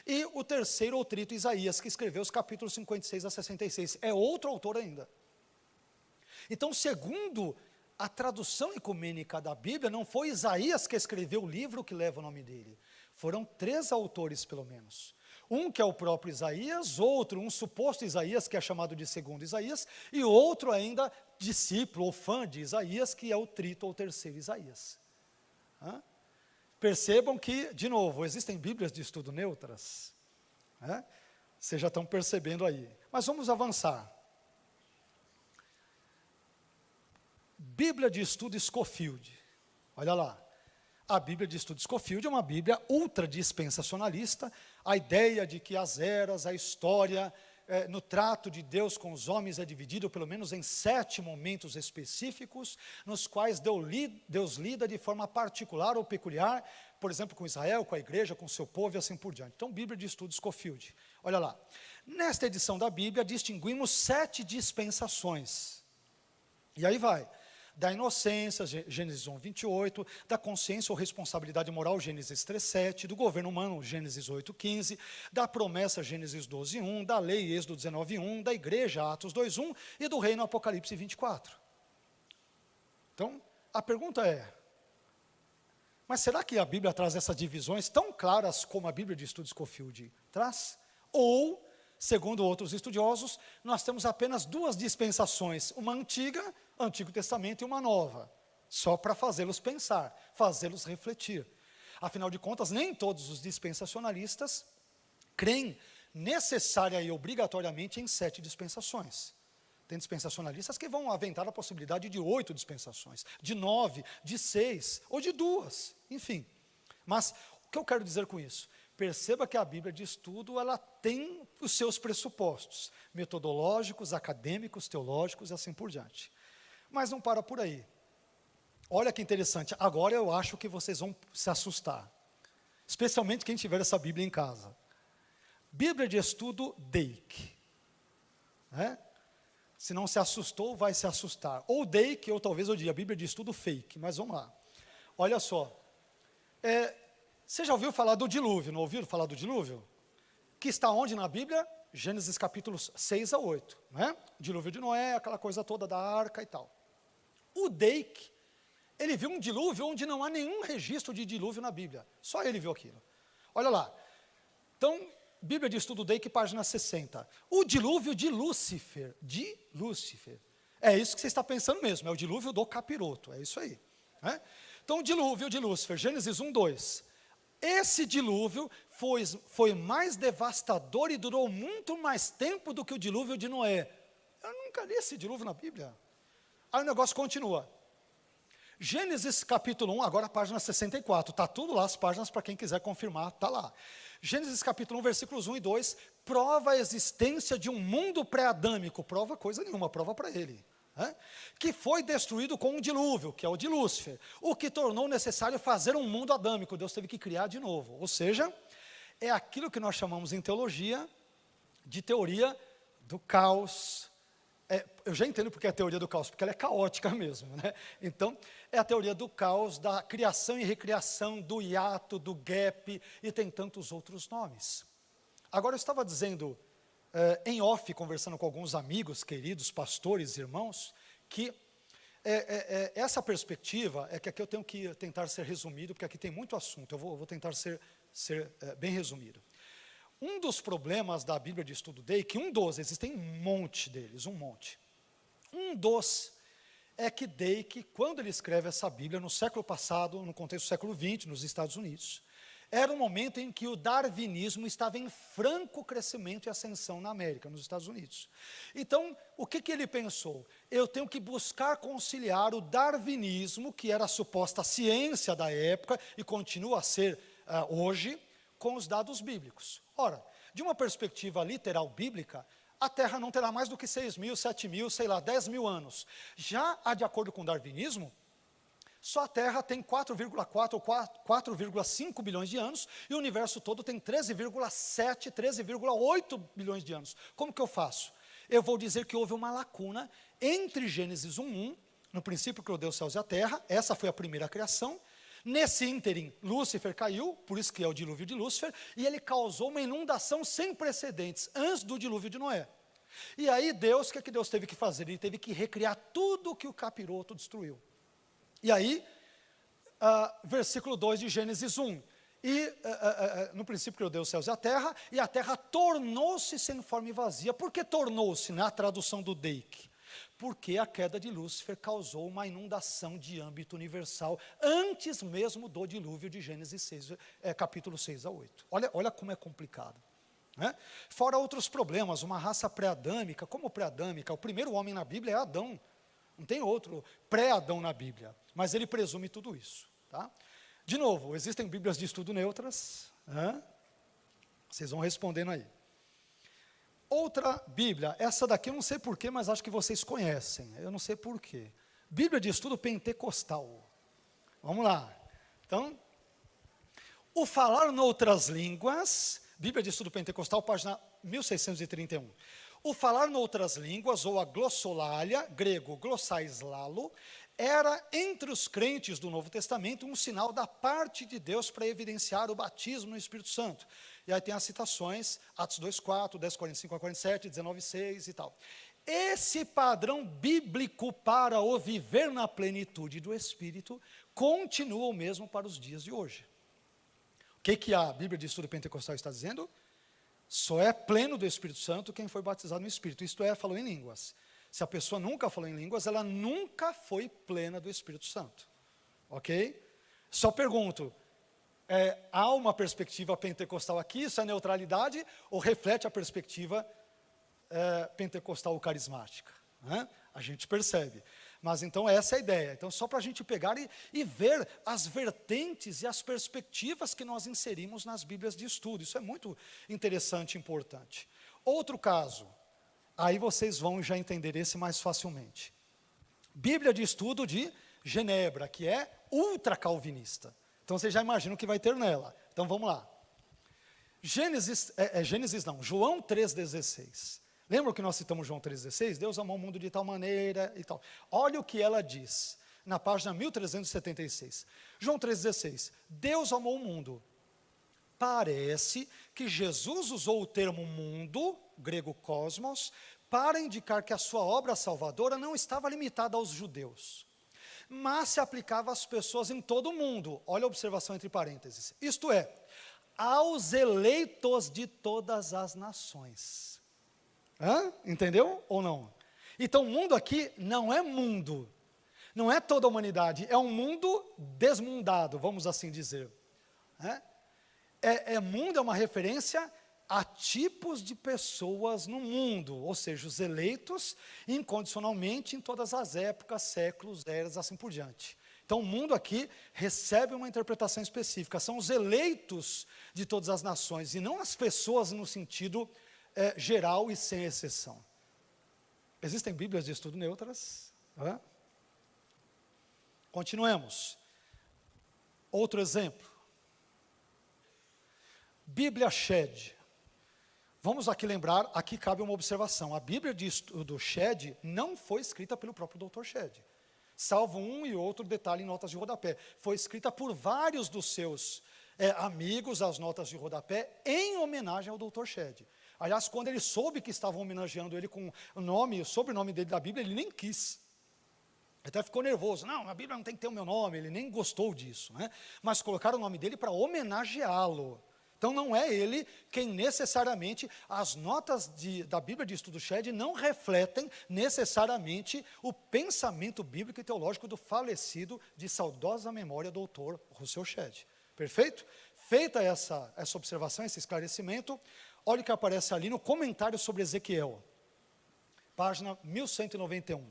E o terceiro, ou Trito Isaías, que escreveu os capítulos 56 a 66, é outro autor ainda. Então, segundo a tradução ecumênica da Bíblia, não foi Isaías que escreveu o livro que leva o nome dele. Foram 3 autores, pelo menos. Um que é o próprio Isaías, outro, um suposto Isaías, que é chamado de segundo Isaías, e outro ainda, discípulo ou fã de Isaías, que é o Trito ou terceiro Isaías. Percebam que, de novo, existem Bíblias de estudo neutras. Vocês já estão percebendo aí. Mas vamos avançar. Bíblia de estudo Scofield. Olha lá. A Bíblia de estudo Scofield é uma Bíblia ultradispensacionalista. A ideia de que as eras, a história, no trato de Deus com os homens é dividido pelo menos em 7 momentos específicos, nos quais Deus lida de forma particular ou peculiar, por exemplo, com Israel, com a igreja, com o seu povo e assim por diante. Então, Bíblia de estudo Scofield. Olha lá. Nesta edição da Bíblia, distinguimos 7 dispensações. E aí vai. Da inocência, Gênesis 1, 28, da consciência ou responsabilidade moral, Gênesis 3, 7, do governo humano, Gênesis 8, 15, da promessa, Gênesis 12, 1, da lei, Êxodo 19, 1, da igreja, Atos 2, 1, e do reino, Apocalipse 24. Então, a pergunta é, mas será que a Bíblia traz essas divisões tão claras como a Bíblia de estudo Scofield traz? Ou, segundo outros estudiosos, nós temos apenas 2 dispensações, uma antiga, Antigo Testamento, e uma nova, só para fazê-los pensar, fazê-los refletir. Afinal de contas, nem todos os dispensacionalistas creem necessária e obrigatoriamente em 7 dispensações. Tem dispensacionalistas que vão aventar a possibilidade de 8 dispensações, de 9, de 6, ou de 2, enfim. Mas, o que eu quero dizer com isso? Perceba que a Bíblia de estudo, ela tem os seus pressupostos, metodológicos, acadêmicos, teológicos e assim por diante. Mas não para por aí. Olha que interessante, agora eu acho que vocês vão se assustar, especialmente quem tiver essa Bíblia em casa. Bíblia de estudo Dake. Se não se assustou, vai se assustar. Ou Dake, ou talvez eu diga, a Bíblia de estudo fake, mas vamos lá. Olha só, você já ouviu falar do dilúvio, não ouviram falar do dilúvio? Que está onde na Bíblia? Gênesis capítulos 6 a 8, né? Dilúvio de Noé, aquela coisa toda da arca e tal. O Dake, ele viu um dilúvio onde não há nenhum registro de dilúvio na Bíblia. Só ele viu aquilo. Olha lá. Então, Bíblia de Estudo Dake, página 60. O dilúvio de Lúcifer. De Lúcifer. É isso que você está pensando mesmo, é o dilúvio do capiroto, é isso aí. Né? Então, o dilúvio de Lúcifer, Gênesis 1, 2. Esse dilúvio foi mais devastador e durou muito mais tempo do que o dilúvio de Noé. Eu nunca li esse dilúvio na Bíblia. Aí o negócio continua. Gênesis capítulo 1, agora página 64. Está tudo lá, as páginas para quem quiser confirmar, está lá. Gênesis capítulo 1, versículos 1 e 2, prova a existência de um mundo pré-adâmico. Prova coisa nenhuma, prova para ele. Que foi destruído com um dilúvio, que é o de Lúcifer, o que tornou necessário fazer um mundo adâmico. Deus teve que criar de novo, ou seja, é aquilo que nós chamamos em teologia de teoria do caos. Eu já entendo porque é a teoria do caos, porque ela é caótica mesmo, né? Então, é a teoria do caos, da criação e recriação, do hiato, do gap, e tem tantos outros nomes. Agora, eu estava dizendo em off, conversando com alguns amigos, queridos, pastores, irmãos, que essa perspectiva, é que aqui eu tenho que tentar ser resumido, porque aqui tem muito assunto, eu vou tentar ser bem resumido. Um dos problemas da Bíblia de Estudo Dake, existem um monte deles, um monte. Um dos é que Dake, quando ele escreve essa Bíblia, no século passado, no contexto do século XX, nos Estados Unidos, era um momento em que o darwinismo estava em franco crescimento e ascensão na América, nos Estados Unidos. Então, o que ele pensou? Eu tenho que buscar conciliar o darwinismo, que era a suposta ciência da época, e continua a ser hoje, com os dados bíblicos. Ora, de uma perspectiva literal bíblica, a Terra não terá mais do que 6 mil, 7 mil, sei lá, 10 mil anos. Já, de acordo com o darwinismo, só a Terra tem 4,4 ou 4,5 bilhões de anos, e o universo todo tem 13,7, 13,8 bilhões de anos. Como que eu faço? Eu vou dizer que houve uma lacuna entre Gênesis 1:1, no princípio criou Deus os céus e a terra, essa foi a primeira criação. Nesse ínterim, Lúcifer caiu, por isso que é o dilúvio de Lúcifer, e ele causou uma inundação sem precedentes, antes do dilúvio de Noé. E aí Deus, o que Deus teve que fazer? Ele teve que recriar tudo que o capiroto destruiu. E aí, versículo 2 de Gênesis 1, no princípio criou Deus os céus e a terra tornou-se sem forma e vazia. Por que tornou-se, na tradução do Dake? Porque a queda de Lúcifer causou uma inundação de âmbito universal, antes mesmo do dilúvio de Gênesis 6, capítulo 6 a 8. Olha como é complicado. Né? Fora outros problemas, uma raça pré-adâmica. Como pré-adâmica? O primeiro homem na Bíblia é Adão. Não tem outro pré-Adão na Bíblia, mas ele presume tudo isso. Tá? De novo, existem Bíblias de estudo neutras, vocês vão respondendo aí. Outra Bíblia, essa daqui eu não sei porquê, mas acho que vocês conhecem, eu não sei porquê. Bíblia de estudo pentecostal. Vamos lá. Então, o falar noutras línguas, Bíblia de estudo pentecostal, página 1631. O falar noutras línguas, ou a glossolalia, grego glossais lalo, era entre os crentes do Novo Testamento um sinal da parte de Deus para evidenciar o batismo no Espírito Santo. E aí tem as citações, Atos 2,4, 10:45 a 47, 19:6 e tal. Esse padrão bíblico para o viver na plenitude do Espírito continua o mesmo para os dias de hoje. O que a Bíblia de Estudo Pentecostal está dizendo? Só é pleno do Espírito Santo quem foi batizado no Espírito, isto é, falou em línguas. Se a pessoa nunca falou em línguas, ela nunca foi plena do Espírito Santo. Ok? Só pergunto, há uma perspectiva pentecostal aqui, isso é neutralidade, ou reflete a perspectiva pentecostal ou carismática? Né? A gente percebe. Mas então essa é a ideia. Então só para a gente pegar e ver as vertentes e as perspectivas que nós inserimos nas Bíblias de estudo. Isso é muito interessante e importante. Outro caso, aí vocês vão já entender esse mais facilmente. Bíblia de estudo de Genebra, que é ultra calvinista. Então vocês já imaginam o que vai ter nela. Então vamos lá. João 3,16. Lembra que nós citamos João 3,16? Deus amou o mundo de tal maneira e tal. Olha o que ela diz, na página 1376. João 3,16. Deus amou o mundo. Parece que Jesus usou o termo mundo, grego cosmos, para indicar que a sua obra salvadora não estava limitada aos judeus, mas se aplicava às pessoas em todo o mundo. Olha a observação entre parênteses. Isto é, aos eleitos de todas as nações. Entendeu ou não? Então, o mundo aqui não é mundo, não é toda a humanidade, é um mundo desmundado, vamos assim dizer. Mundo é uma referência a tipos de pessoas no mundo, ou seja, os eleitos incondicionalmente em todas as épocas, séculos, eras, assim por diante. Então, o mundo aqui recebe uma interpretação específica, são os eleitos de todas as nações, e não as pessoas no sentido geral e sem exceção. Existem bíblias de estudo neutras? Continuemos. Outro exemplo. Bíblia Shed. Vamos aqui lembrar, aqui cabe uma observação. A Bíblia de estudo Shed não foi escrita pelo próprio Dr. Shed, salvo um e outro detalhe em notas de rodapé. Foi escrita por vários dos seus amigos, as notas de rodapé, em homenagem ao Dr. Shed. Aliás, quando ele soube que estavam homenageando ele com o sobrenome dele da Bíblia, ele nem quis. Até ficou nervoso. Não, a Bíblia não tem que ter o meu nome, ele nem gostou disso. Mas colocaram o nome dele para homenageá-lo. Então, não é ele quem necessariamente, as notas da Bíblia de estudo Shed não refletem necessariamente o pensamento bíblico e teológico do falecido, de saudosa memória, doutor Rousseau Shed. Perfeito? Feita essa observação, esse esclarecimento, olha o que aparece ali no comentário sobre Ezequiel, página 1191.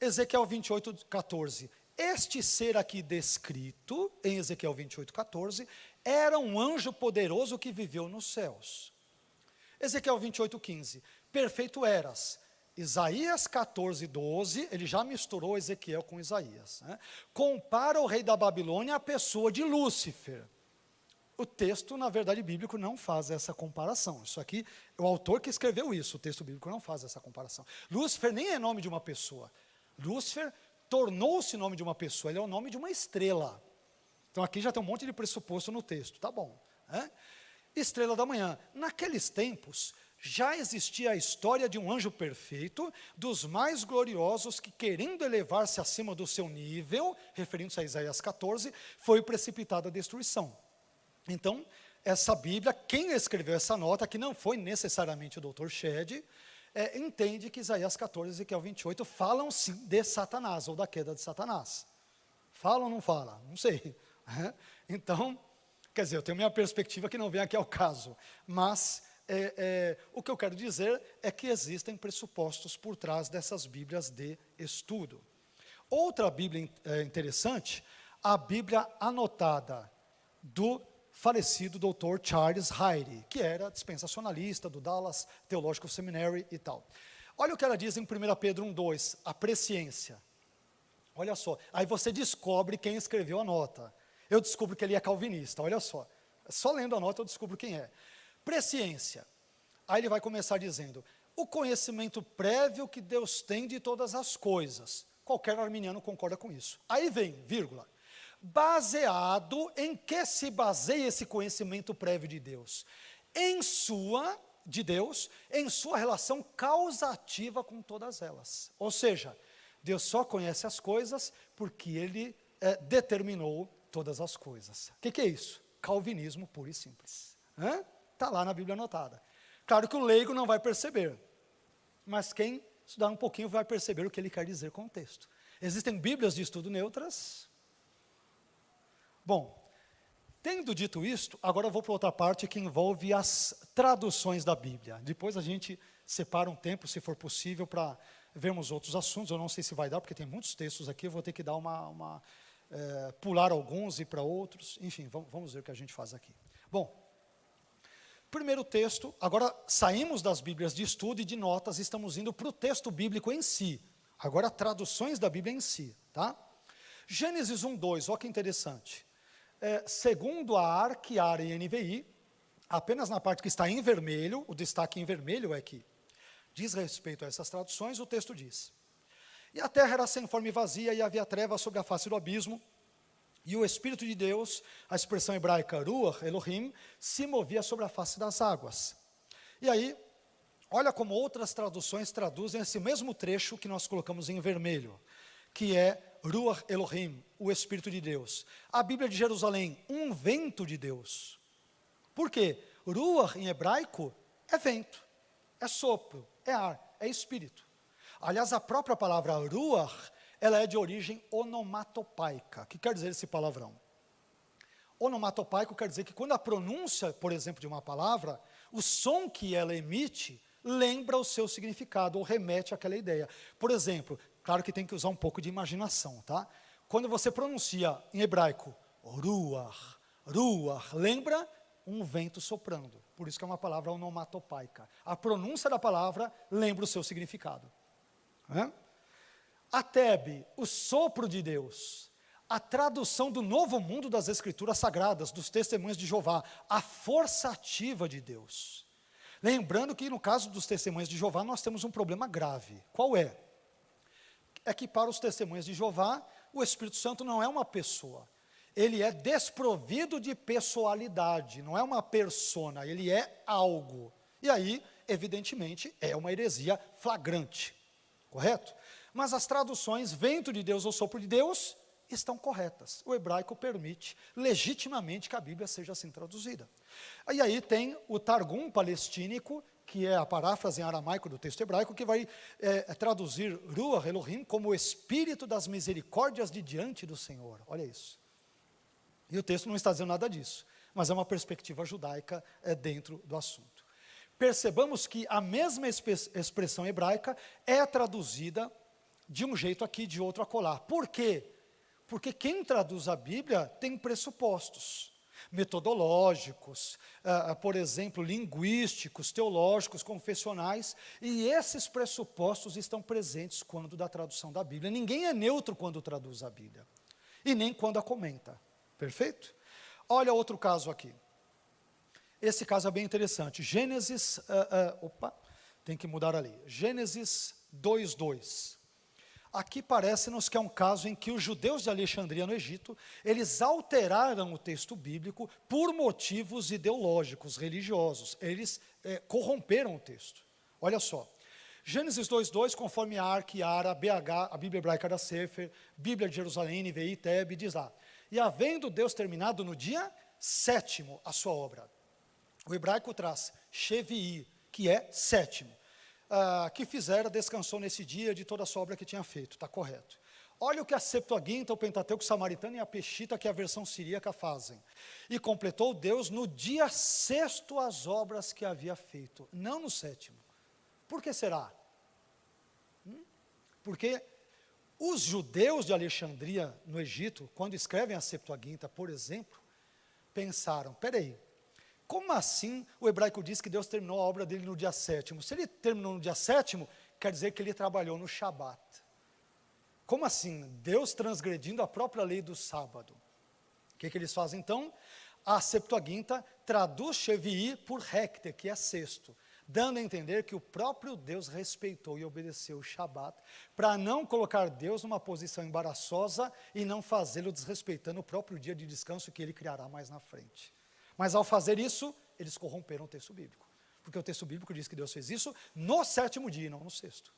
Ezequiel 28:14. Este ser aqui descrito, em Ezequiel 28:14, era um anjo poderoso que viveu nos céus. Ezequiel 28:15. Perfeito eras. Isaías 14:12, ele já misturou Ezequiel com Isaías. Compara o rei da Babilônia à pessoa de Lúcifer. O texto, na verdade, bíblico não faz essa comparação. Isso aqui, o autor que escreveu isso, o texto bíblico não faz essa comparação. Lúcifer nem é nome de uma pessoa. Lúcifer tornou-se nome de uma pessoa, ele é o nome de uma estrela. Então aqui já tem um monte de pressuposto no texto, tá bom. Estrela da manhã. Naqueles tempos, já existia a história de um anjo perfeito, dos mais gloriosos, que querendo elevar-se acima do seu nível, referindo-se a Isaías 14, foi precipitado à destruição. Então, essa Bíblia, quem escreveu essa nota, que não foi necessariamente o Dr. Shed, entende que Isaías 14 e Ezequiel 28 falam sim de Satanás, ou da queda de Satanás. Fala ou não fala? Não sei. Então, quer dizer, eu tenho minha perspectiva que não vem aqui ao caso, mas o que eu quero dizer é que existem pressupostos por trás dessas Bíblias de estudo. Outra Bíblia interessante, a Bíblia anotada do falecido Dr. Charles Hyde, que era dispensacionalista do Dallas Theological Seminary e tal. Olha o que ela diz em 1 Pedro 1:2, a presciência. Olha só, aí você descobre quem escreveu a nota. Eu descubro que ele é calvinista, olha só. Só lendo a nota eu descubro quem é. Presciência. Aí ele vai começar dizendo, o conhecimento prévio que Deus tem de todas as coisas. Qualquer arminiano concorda com isso. Aí vem, vírgula. Baseado em que se baseia esse conhecimento prévio de Deus? De Deus, em sua relação causativa com todas elas. Ou seja, Deus só conhece as coisas porque Ele determinou todas as coisas. O que é isso? Calvinismo puro e simples. Está lá na Bíblia anotada. Claro que o leigo não vai perceber, mas quem estudar um pouquinho vai perceber o que ele quer dizer com o texto. Existem Bíblias de estudo neutras. Bom, tendo dito isto, agora eu vou para outra parte que envolve as traduções da Bíblia. Depois a gente separa um tempo, se for possível, para vermos outros assuntos. Eu não sei se vai dar, porque tem muitos textos aqui, eu vou ter que dar pular alguns e para outros. Enfim, vamos ver o que a gente faz aqui. Bom, primeiro texto, agora saímos das Bíblias de estudo e de notas, estamos indo para o texto bíblico em si. Agora, traduções da Bíblia em si, tá? Gênesis 1:2, olha que interessante. Segundo a ARC, ARA e NVI, apenas na parte que está em vermelho, o destaque em vermelho é que diz respeito a essas traduções, o texto diz: e a terra era sem forma e vazia, e havia trevas sobre a face do abismo, e o Espírito de Deus, a expressão hebraica Ruach Elohim, se movia sobre a face das águas. E aí, olha como outras traduções traduzem esse mesmo trecho que nós colocamos em vermelho, que é Ruach Elohim, o Espírito de Deus. A Bíblia de Jerusalém, um vento de Deus. Por quê? Ruach em hebraico é vento, é sopro, é ar, é espírito. Aliás, a própria palavra Ruach, ela é de origem onomatopaica. O que quer dizer esse palavrão? Onomatopaico quer dizer que quando a pronúncia, por exemplo, de uma palavra, o som que ela emite lembra o seu significado ou remete àquela ideia. Por exemplo, claro que tem que usar um pouco de imaginação, tá? Quando você pronuncia em hebraico, Ruach, Ruach, lembra um vento soprando. Por isso que é uma palavra onomatopaica. A pronúncia da palavra lembra o seu significado. A Tebe, o sopro de Deus, a tradução do novo mundo das Escrituras Sagradas, dos testemunhos de Jeová, a força ativa de Deus. Lembrando que no caso dos testemunhos de Jeová nós temos um problema grave. Qual é? É que para os testemunhos de Jeová, o Espírito Santo não é uma pessoa. Ele é desprovido de pessoalidade, não é uma persona, ele é algo. E aí, evidentemente, é uma heresia flagrante, correto? Mas as traduções vento de Deus ou sopro de Deus estão corretas. O hebraico permite legitimamente que a Bíblia seja assim traduzida. E aí tem o Targum palestínico, que é a paráfrase em aramaico do texto hebraico, que vai traduzir Ruach Elohim como o Espírito das misericórdias de diante do Senhor. Olha isso. E o texto não está dizendo nada disso, mas é uma perspectiva judaica dentro do assunto. Percebamos que a mesma expressão hebraica é traduzida de um jeito aqui, de outro acolá. Por quê? Porque quem traduz a Bíblia tem pressupostos metodológicos, por exemplo, linguísticos, teológicos, confessionais, e esses pressupostos estão presentes quando da tradução da Bíblia. Ninguém é neutro quando traduz a Bíblia, e nem quando a comenta. Perfeito? Olha outro caso aqui. Esse caso é bem interessante. Gênesis, tem que mudar ali. Gênesis 2:2. Aqui parece-nos que é um caso em que os judeus de Alexandria, no Egito, eles alteraram o texto bíblico por motivos ideológicos, religiosos. Eles corromperam o texto. Olha só. Gênesis 2:2, conforme a ARC, Ara, BH, a Bíblia Hebraica da Sefer, Bíblia de Jerusalém, NVI, Teb, diz lá: e havendo Deus terminado no dia 7º a sua obra. O hebraico traz Shevi'i, que é 7º. Que fizera, descansou nesse dia de toda a sua obra que tinha feito. Está correto. Olha o que a Septuaginta, o Pentateuco Samaritano e a Peshita, que é a versão siríaca, fazem. E completou Deus no dia 6º as obras que havia feito, não no 7º. Por que será? Porque os judeus de Alexandria, no Egito, quando escrevem a Septuaginta, por exemplo, pensaram, peraí, como assim o hebraico diz que Deus terminou a obra dele no dia 7º? Se ele terminou no dia 7º, quer dizer que ele trabalhou no Shabat. Como assim? Deus transgredindo a própria lei do sábado. O que eles fazem então? A Septuaginta traduz Shevi'i por Hecte, que é sexto, dando a entender que o próprio Deus respeitou e obedeceu o Shabat, para não colocar Deus numa posição embaraçosa e não fazê-lo desrespeitando o próprio dia de descanso que ele criará mais na frente. Mas ao fazer isso, eles corromperam o texto bíblico, porque o texto bíblico diz que Deus fez isso no 7º dia, não no 6º.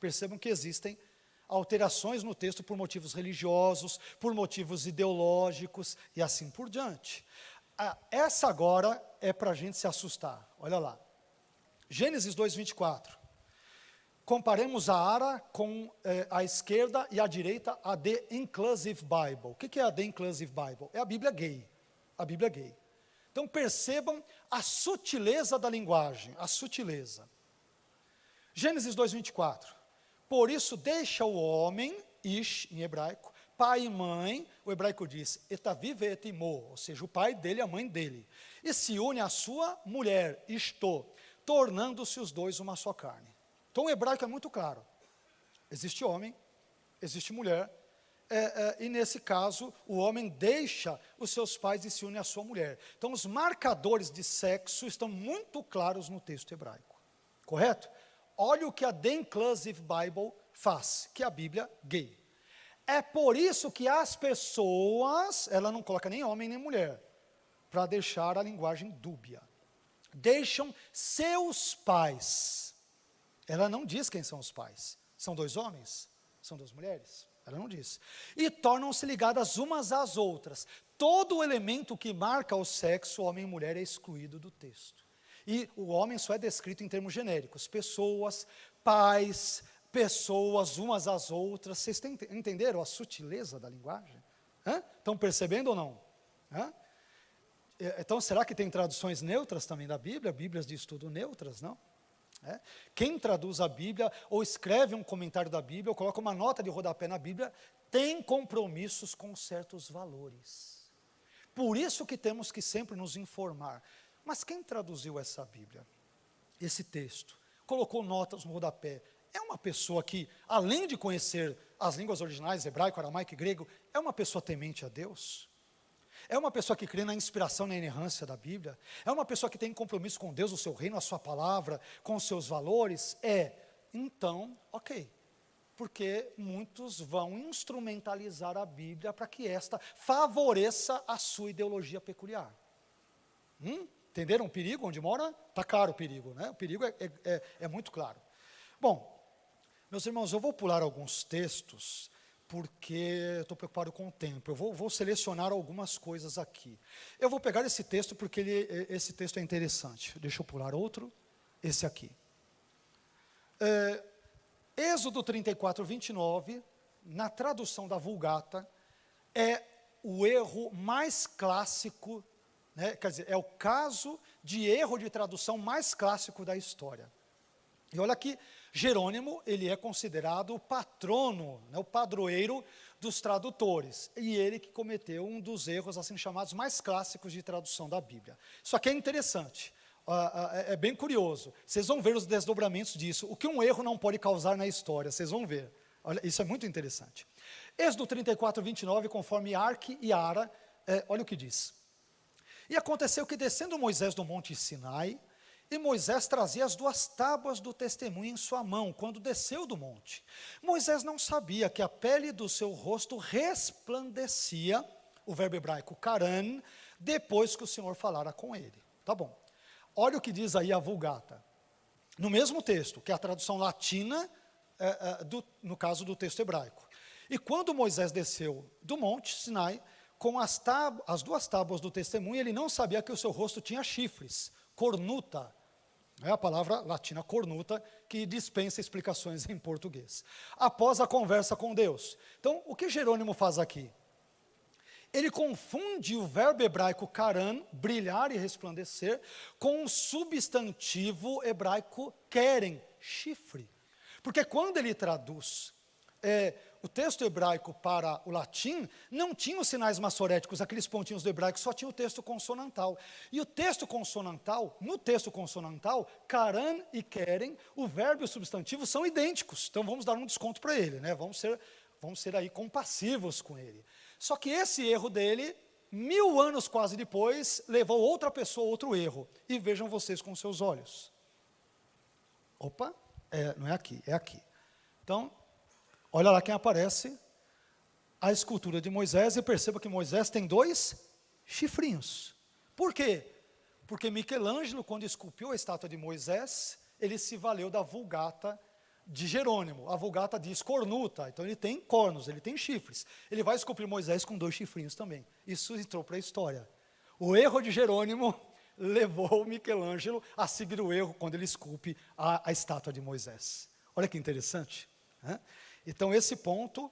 Percebam que existem alterações no texto por motivos religiosos, por motivos ideológicos e assim por diante. Essa agora é para a gente se assustar, olha lá. Gênesis 2:24. Comparemos a Ara com a esquerda e a direita, a The Inclusive Bible. O que é a The Inclusive Bible? É a Bíblia gay. A Bíblia gay. Então percebam a sutileza da linguagem, a sutileza. Gênesis 2:24. Por isso deixa o homem, Ish em hebraico, pai e mãe, o hebraico diz, etavi ve'etimo, ou seja, o pai dele e a mãe dele, e se une à sua mulher, Ishto, tornando-se os dois uma só carne. Então o hebraico é muito claro. Existe homem, existe mulher, e nesse caso, o homem deixa os seus pais e se une à sua mulher. Então os marcadores de sexo estão muito claros no texto hebraico. Correto? olha o que a The Inclusive Bible faz, que é a Bíblia gay. É por isso que as pessoas, ela não coloca nem homem nem mulher, para deixar a linguagem dúbia. Deixam seus pais. Ela não diz quem são os pais. São dois homens? São duas mulheres? Ela não diz. E tornam-se ligadas umas às outras. Todo o elemento que marca o sexo, homem e mulher, é excluído do texto. E o homem só é descrito em termos genéricos. Pessoas, pais, pessoas umas às outras. Vocês entenderam a sutileza da linguagem? Estão percebendo ou não? Então, será que tem traduções neutras também da Bíblia? Bíblias de estudo neutras, não? Quem traduz a Bíblia, ou escreve um comentário da Bíblia, ou coloca uma nota de rodapé na Bíblia, tem compromissos com certos valores. Por isso que temos que sempre nos informar. Mas quem traduziu essa Bíblia? Esse texto? Colocou notas no rodapé? É uma pessoa que, além de conhecer as línguas originais, hebraico, aramaico e grego, é uma pessoa temente a Deus? É uma pessoa que crê na inspiração, na inerrância da Bíblia? É uma pessoa que tem compromisso com Deus, o seu reino, a sua palavra, com os seus valores? Então, ok. Porque muitos vão instrumentalizar a Bíblia para que esta favoreça a sua ideologia peculiar. Entenderam o perigo onde mora? Está claro o perigo, né? O perigo é muito claro. Bom, meus irmãos, eu vou pular alguns textos, porque estou preocupado com o tempo. Eu vou selecionar algumas coisas aqui. Eu vou pegar esse texto porque esse texto é interessante. Deixa eu pular outro, esse aqui. Êxodo 34, 29, na tradução da Vulgata, é o erro mais clássico, né? Quer dizer, é o caso de erro de tradução mais clássico da história. E olha aqui, Jerônimo, ele é considerado o patrono, né, o padroeiro dos tradutores. E ele que cometeu um dos erros assim chamados mais clássicos de tradução da Bíblia. Isso aqui é interessante, é bem curioso. Vocês vão ver os desdobramentos disso. O que um erro não pode causar na história, vocês vão ver. Olha, isso é muito interessante. Êxodo 34, 29, conforme Arque e Ara, olha o que diz. E aconteceu que descendo Moisés do monte Sinai, e Moisés trazia as 2 tábuas do testemunho em sua mão, quando desceu do monte. Moisés não sabia que a pele do seu rosto resplandecia, o verbo hebraico karan, depois que o Senhor falara com ele. Tá bom. Olha o que diz aí a Vulgata. No mesmo texto, que é a tradução latina, no caso do texto hebraico. E quando Moisés desceu do monte Sinai, com as 2 tábuas do testemunho, ele não sabia que o seu rosto tinha chifres, cornuta, é a palavra latina cornuta, que dispensa explicações em português. Após a conversa com Deus. Então, o que Jerônimo faz aqui? Ele confunde o verbo hebraico karan, brilhar e resplandecer, com o substantivo hebraico keren, chifre. Porque quando ele traduz o texto hebraico para o latim, não tinha os sinais massoréticos, aqueles pontinhos do hebraico, só tinha o texto consonantal. E o texto consonantal, no texto consonantal, karan e keren, o verbo e o substantivo são idênticos. Então vamos dar um desconto para ele, né? Vamos ser aí compassivos com ele. Só que esse erro dele, 1000 anos quase depois, levou outra pessoa a outro erro. E vejam vocês com seus olhos. Opa, não é aqui, é aqui. Então, olha lá quem aparece, a escultura de Moisés, e perceba que Moisés tem 2 chifrinhos. Por quê? Porque Michelangelo, quando esculpiu a estátua de Moisés, ele se valeu da Vulgata de Jerônimo. A Vulgata diz cornuta, então ele tem cornos, ele tem chifres. Ele vai esculpir Moisés com 2 chifrinhos também. Isso entrou para a história. O erro de Jerônimo levou Michelangelo a seguir o erro quando ele esculpe a estátua de Moisés. Olha que interessante, né? Então, esse ponto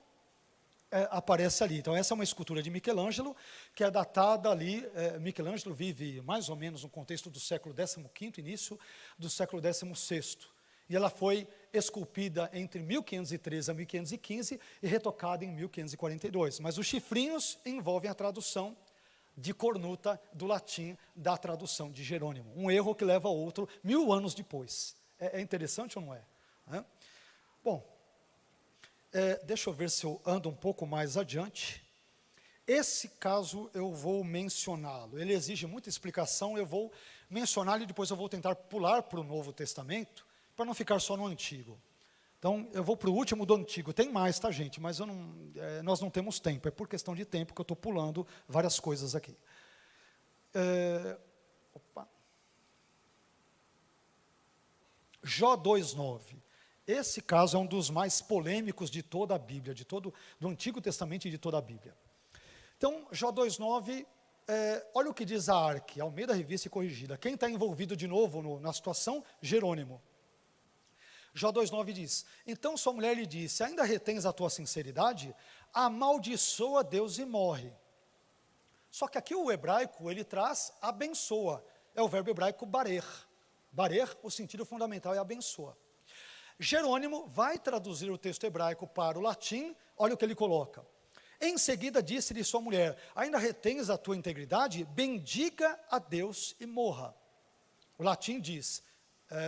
aparece ali. Então, essa é uma escultura de Michelangelo, que é datada ali. Michelangelo vive mais ou menos no contexto do século XV, início do século XVI. E ela foi esculpida entre 1513 a 1515 e retocada em 1542. Mas os chifrinhos envolvem a tradução de cornuta do latim da tradução de Jerônimo. Um erro que leva a outro 1000 anos depois. É interessante ou não é? Bom, deixa eu ver se eu ando um pouco mais adiante. Esse caso eu vou mencioná-lo. Ele exige muita explicação, eu vou mencioná-lo e depois eu vou tentar pular para o Novo Testamento, para não ficar só no antigo. Então, eu vou para o último do antigo. Tem mais, tá, gente? Mas nós não temos tempo. É por questão de tempo que eu estou pulando várias coisas aqui. Jó 2:9. Esse caso é um dos mais polêmicos de toda a Bíblia, do Antigo Testamento e de toda a Bíblia. Então, Jó 2:9, olha o que diz a Arque, Almeida Revista e Corrigida. Quem está envolvido de novo na situação? Jerônimo. Jó 2:9 diz: então sua mulher lhe disse, ainda retens a tua sinceridade? Amaldiçoa Deus e morre. Só que aqui o hebraico, ele traz abençoa. É o verbo hebraico barer. Barer, o sentido fundamental é abençoa. Jerônimo vai traduzir o texto hebraico para o latim, olha o que ele coloca. Em seguida disse-lhe sua mulher, ainda retens a tua integridade? Bendiga a Deus e morra. O latim diz,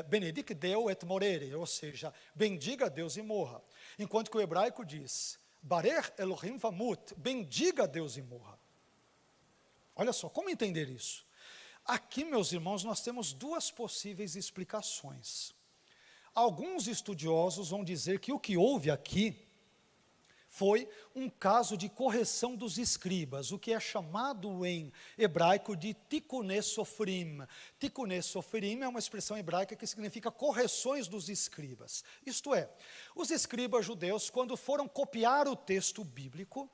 benedic Deo et morere, ou seja, bendiga a Deus e morra. Enquanto que o hebraico diz, barer Elohim vamut, bendiga a Deus e morra. Olha só, como entender isso? Aqui, meus irmãos, nós temos duas possíveis explicações. Alguns estudiosos vão dizer que o que houve aqui foi um caso de correção dos escribas, o que é chamado em hebraico de tikkunei sofrim. Tikkunei sofrim é uma expressão hebraica que significa correções dos escribas. Isto é, os escribas judeus, quando foram copiar o texto bíblico,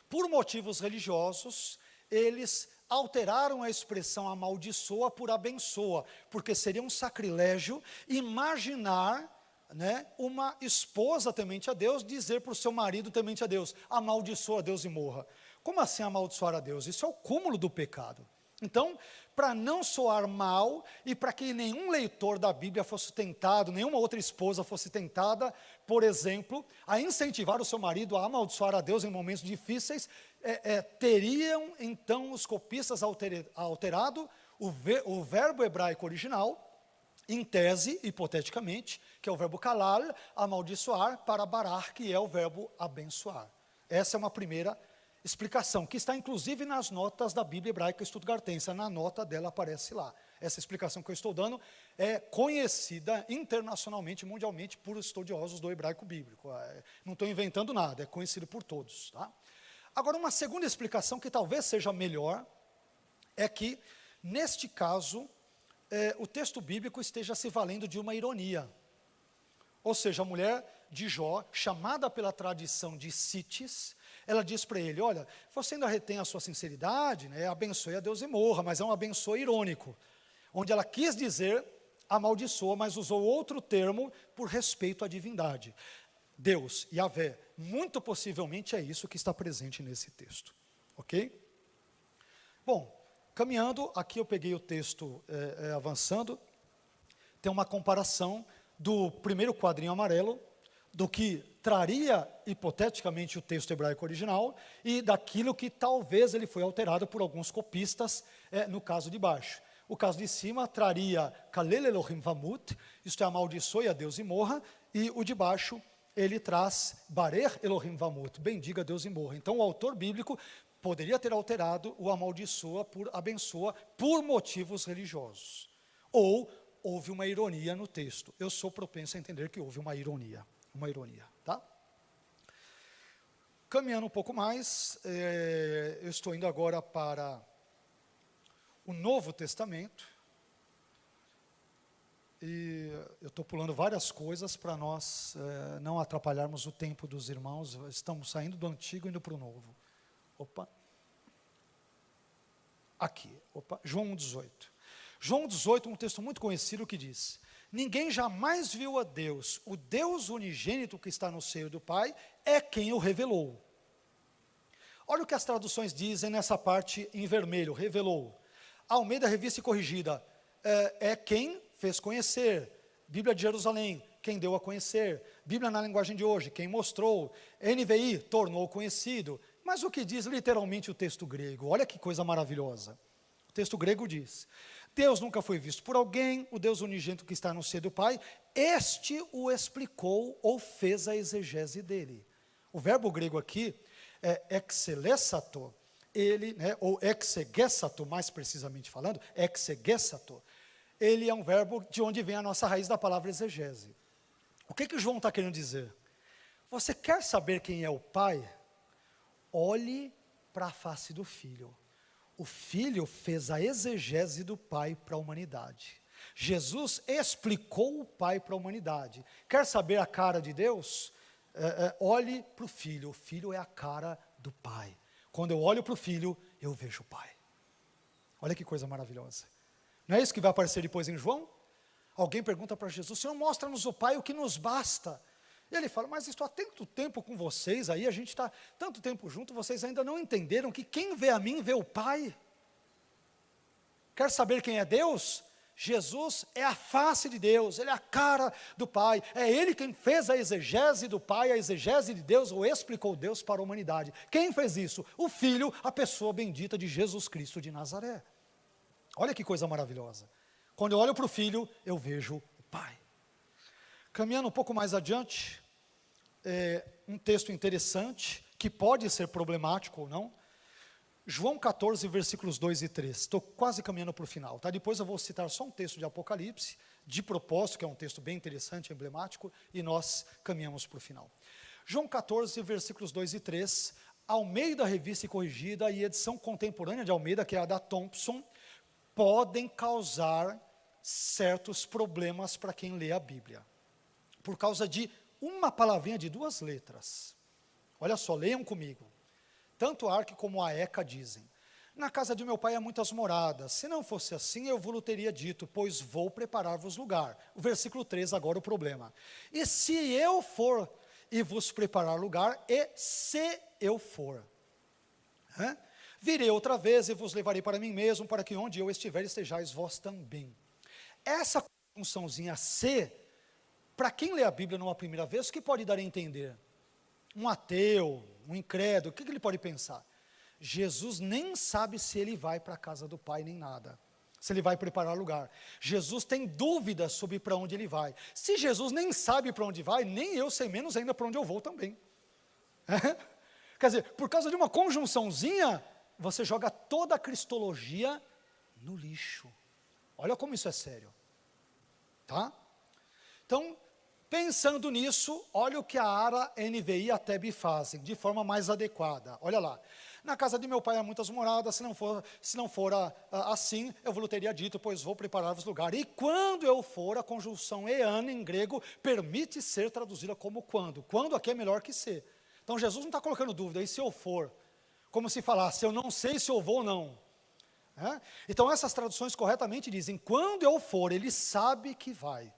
por motivos religiosos, eles alteraram a expressão amaldiçoa por abençoa, porque seria um sacrilégio imaginar, uma esposa temente a Deus dizer para o seu marido temente a Deus, amaldiçoa a Deus e morra. Como assim amaldiçoar a Deus? Isso é o cúmulo do pecado. Então, para não soar mal e para que nenhum leitor da Bíblia fosse tentado, nenhuma outra esposa fosse tentada, por exemplo, a incentivar o seu marido a amaldiçoar a Deus em momentos difíceis, teriam então os copistas alterado o verbo hebraico original, em tese, hipoteticamente, que é o verbo kalal, amaldiçoar, para barar, que é o verbo abençoar. Essa é uma primeira explicação, que está inclusive nas notas da Bíblia Hebraica Stuttgartense, na nota dela aparece lá. Essa explicação que eu estou dando é conhecida internacionalmente, mundialmente, por estudiosos do hebraico bíblico. Não estou inventando nada, é conhecido por todos. Tá? Agora, uma segunda explicação, que talvez seja melhor, é que, neste caso, o texto bíblico esteja se valendo de uma ironia. Ou seja, a mulher de Jó, chamada pela tradição de Cites, ela diz para ele, olha, você ainda retém a sua sinceridade, abençoe a Deus e morra, mas é um abençoe irônico, onde ela quis dizer amaldiçoa, mas usou outro termo por respeito à divindade. Deus, Yahvé, muito possivelmente é isso que está presente nesse texto, ok? Bom, caminhando, aqui eu peguei o texto avançando, tem uma comparação do primeiro quadrinho amarelo, do que traria hipoteticamente o texto hebraico original e daquilo que talvez ele foi alterado por alguns copistas no caso de baixo. O caso de cima traria Kalel Elohim Vamut, isto é, amaldiçoe a Deus e morra, e o de baixo ele traz Barer Elohim Vamut, bendiga Deus e morra. Então o autor bíblico poderia ter alterado o amaldiçoa por abençoa por motivos religiosos. Ou houve uma ironia no texto. Eu sou propenso a entender que houve uma ironia, tá? Caminhando um pouco mais, eu estou indo agora para o Novo Testamento, e eu estou pulando várias coisas para nós não atrapalharmos o tempo dos irmãos. Estamos saindo do Antigo e indo para o Novo. João 18. João 18, um texto muito conhecido que diz, ninguém jamais viu a Deus, o Deus unigênito que está no seio do Pai, é quem o revelou. Olha o que as traduções dizem nessa parte em vermelho, revelou. Almeida Revista e Corrigida, é quem fez conhecer. Bíblia de Jerusalém, quem deu a conhecer. Bíblia na linguagem de hoje, quem mostrou. NVI, tornou conhecido. Mas o que diz literalmente o texto grego? Olha que coisa maravilhosa. O texto grego diz, Deus nunca foi visto por alguém, o Deus unigênito que está no seio do Pai, este o explicou ou fez a exegese dele. O verbo grego aqui é exelessato, ou exegesato, mais precisamente falando, exegesato. ele é um verbo de onde vem a nossa raiz da palavra exegese. O que João está querendo dizer? Você quer saber quem é o Pai? Olhe para a face do Filho. O Filho fez a exegese do Pai para a humanidade. Jesus explicou o Pai para a humanidade. Quer saber a cara de Deus? Olhe para o Filho. O Filho é a cara do Pai. Quando eu olho para o Filho, eu vejo o Pai. Olha que coisa maravilhosa. Não é isso que vai aparecer depois em João? Alguém pergunta para Jesus: Senhor, mostra-nos o Pai, o que nos basta. E ele fala: mas estou há tanto tempo com vocês aí, a gente está tanto tempo junto, vocês ainda não entenderam que quem vê a mim vê o Pai. Quer saber quem é Deus? Jesus é a face de Deus, Ele é a cara do Pai, é Ele quem fez a exegese do Pai, a exegese de Deus, ou explicou Deus para a humanidade. Quem fez isso? O Filho, a pessoa bendita de Jesus Cristo de Nazaré. Olha que coisa maravilhosa. Quando eu olho para o Filho, eu vejo o Pai. Caminhando um pouco mais adiante, um texto interessante, que pode ser problemático ou não, João 14, versículos 2 e 3, estou quase caminhando para o final, tá? Depois eu vou citar só um texto de Apocalipse, de propósito, que é um texto bem interessante, emblemático, e nós caminhamos para o final. João 14, versículos 2 e 3, Almeida Revista e Corrigida e edição contemporânea de Almeida, que é a da Thompson, podem causar certos problemas para quem lê a Bíblia, por causa de uma palavrinha de 2 letras. Olha só, leiam comigo. Tanto a Arque como a Eca dizem: na casa de meu pai há muitas moradas, se não fosse assim eu vos teria dito, pois vou preparar-vos lugar. O versículo 3, agora o problema. E se eu for e vos preparar lugar, e se eu for, virei outra vez e vos levarei para mim mesmo, para que onde eu estiver estejais vós também. Essa funçãozinha se, para quem lê a Bíblia numa primeira vez, o que pode dar a entender? Um ateu, um incrédulo, o que ele pode pensar? Jesus nem sabe se ele vai para a casa do Pai nem nada, se ele vai preparar lugar. Jesus tem dúvidas sobre para onde ele vai. Se Jesus nem sabe para onde vai, nem eu sei menos ainda para onde eu vou também. Quer dizer, por causa de uma conjunçãozinha, você joga toda a cristologia no lixo. Olha como isso é sério. Tá? Então, pensando nisso, olha o que a ARA, NVI e a TEB fazem, de forma mais adequada. Olha lá. Na casa de meu pai há muitas moradas, se não for assim, eu vos teria dito, pois vou preparar-vos lugar. E quando eu for, a conjunção ean em grego permite ser traduzida como quando. Quando aqui é melhor que se. Então Jesus não está colocando dúvida, e se eu for? Como se falasse, eu não sei se eu vou ou não. Então essas traduções corretamente dizem, quando eu for, ele sabe que vai.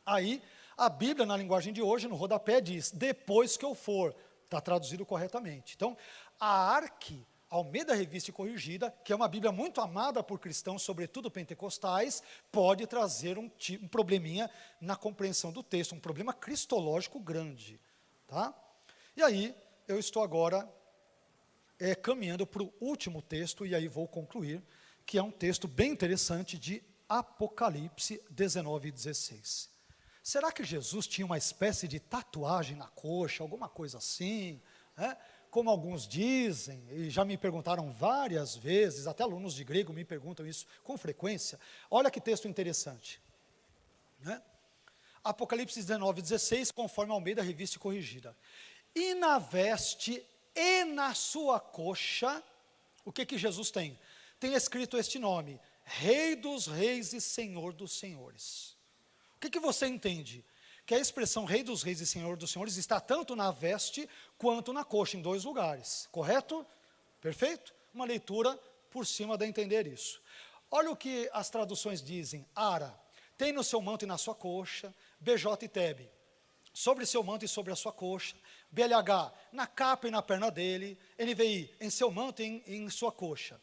Aí, a Bíblia, na linguagem de hoje, no rodapé diz, depois que eu for, está traduzido corretamente. Então, a Arque, Almeida Revista e Corrigida, que é uma Bíblia muito amada por cristãos, sobretudo pentecostais, pode trazer um probleminha na compreensão do texto, um problema cristológico grande. Tá? E aí, eu estou agora caminhando para o último texto, e aí vou concluir, que é um texto bem interessante de Apocalipse 19 e 16. Será que Jesus tinha uma espécie de tatuagem na coxa, alguma coisa assim, como alguns dizem, e já me perguntaram várias vezes, até alunos de grego me perguntam isso com frequência. Olha que texto interessante. Apocalipse 19, 16, conforme Almeida Revista e Corrigida. E na veste e na sua coxa, o que Jesus tem? Tem escrito este nome, Rei dos Reis e Senhor dos Senhores. O que você entende? Que a expressão Rei dos Reis e Senhor dos Senhores está tanto na veste quanto na coxa, em 2 lugares, correto? Perfeito? Uma leitura por cima dá a entender isso. Olha o que as traduções dizem. Ara, tem no seu manto e na sua coxa, BJ e Teb, sobre seu manto e sobre a sua coxa, BLH, na capa e na perna dele, NVI, em seu manto e em sua coxa.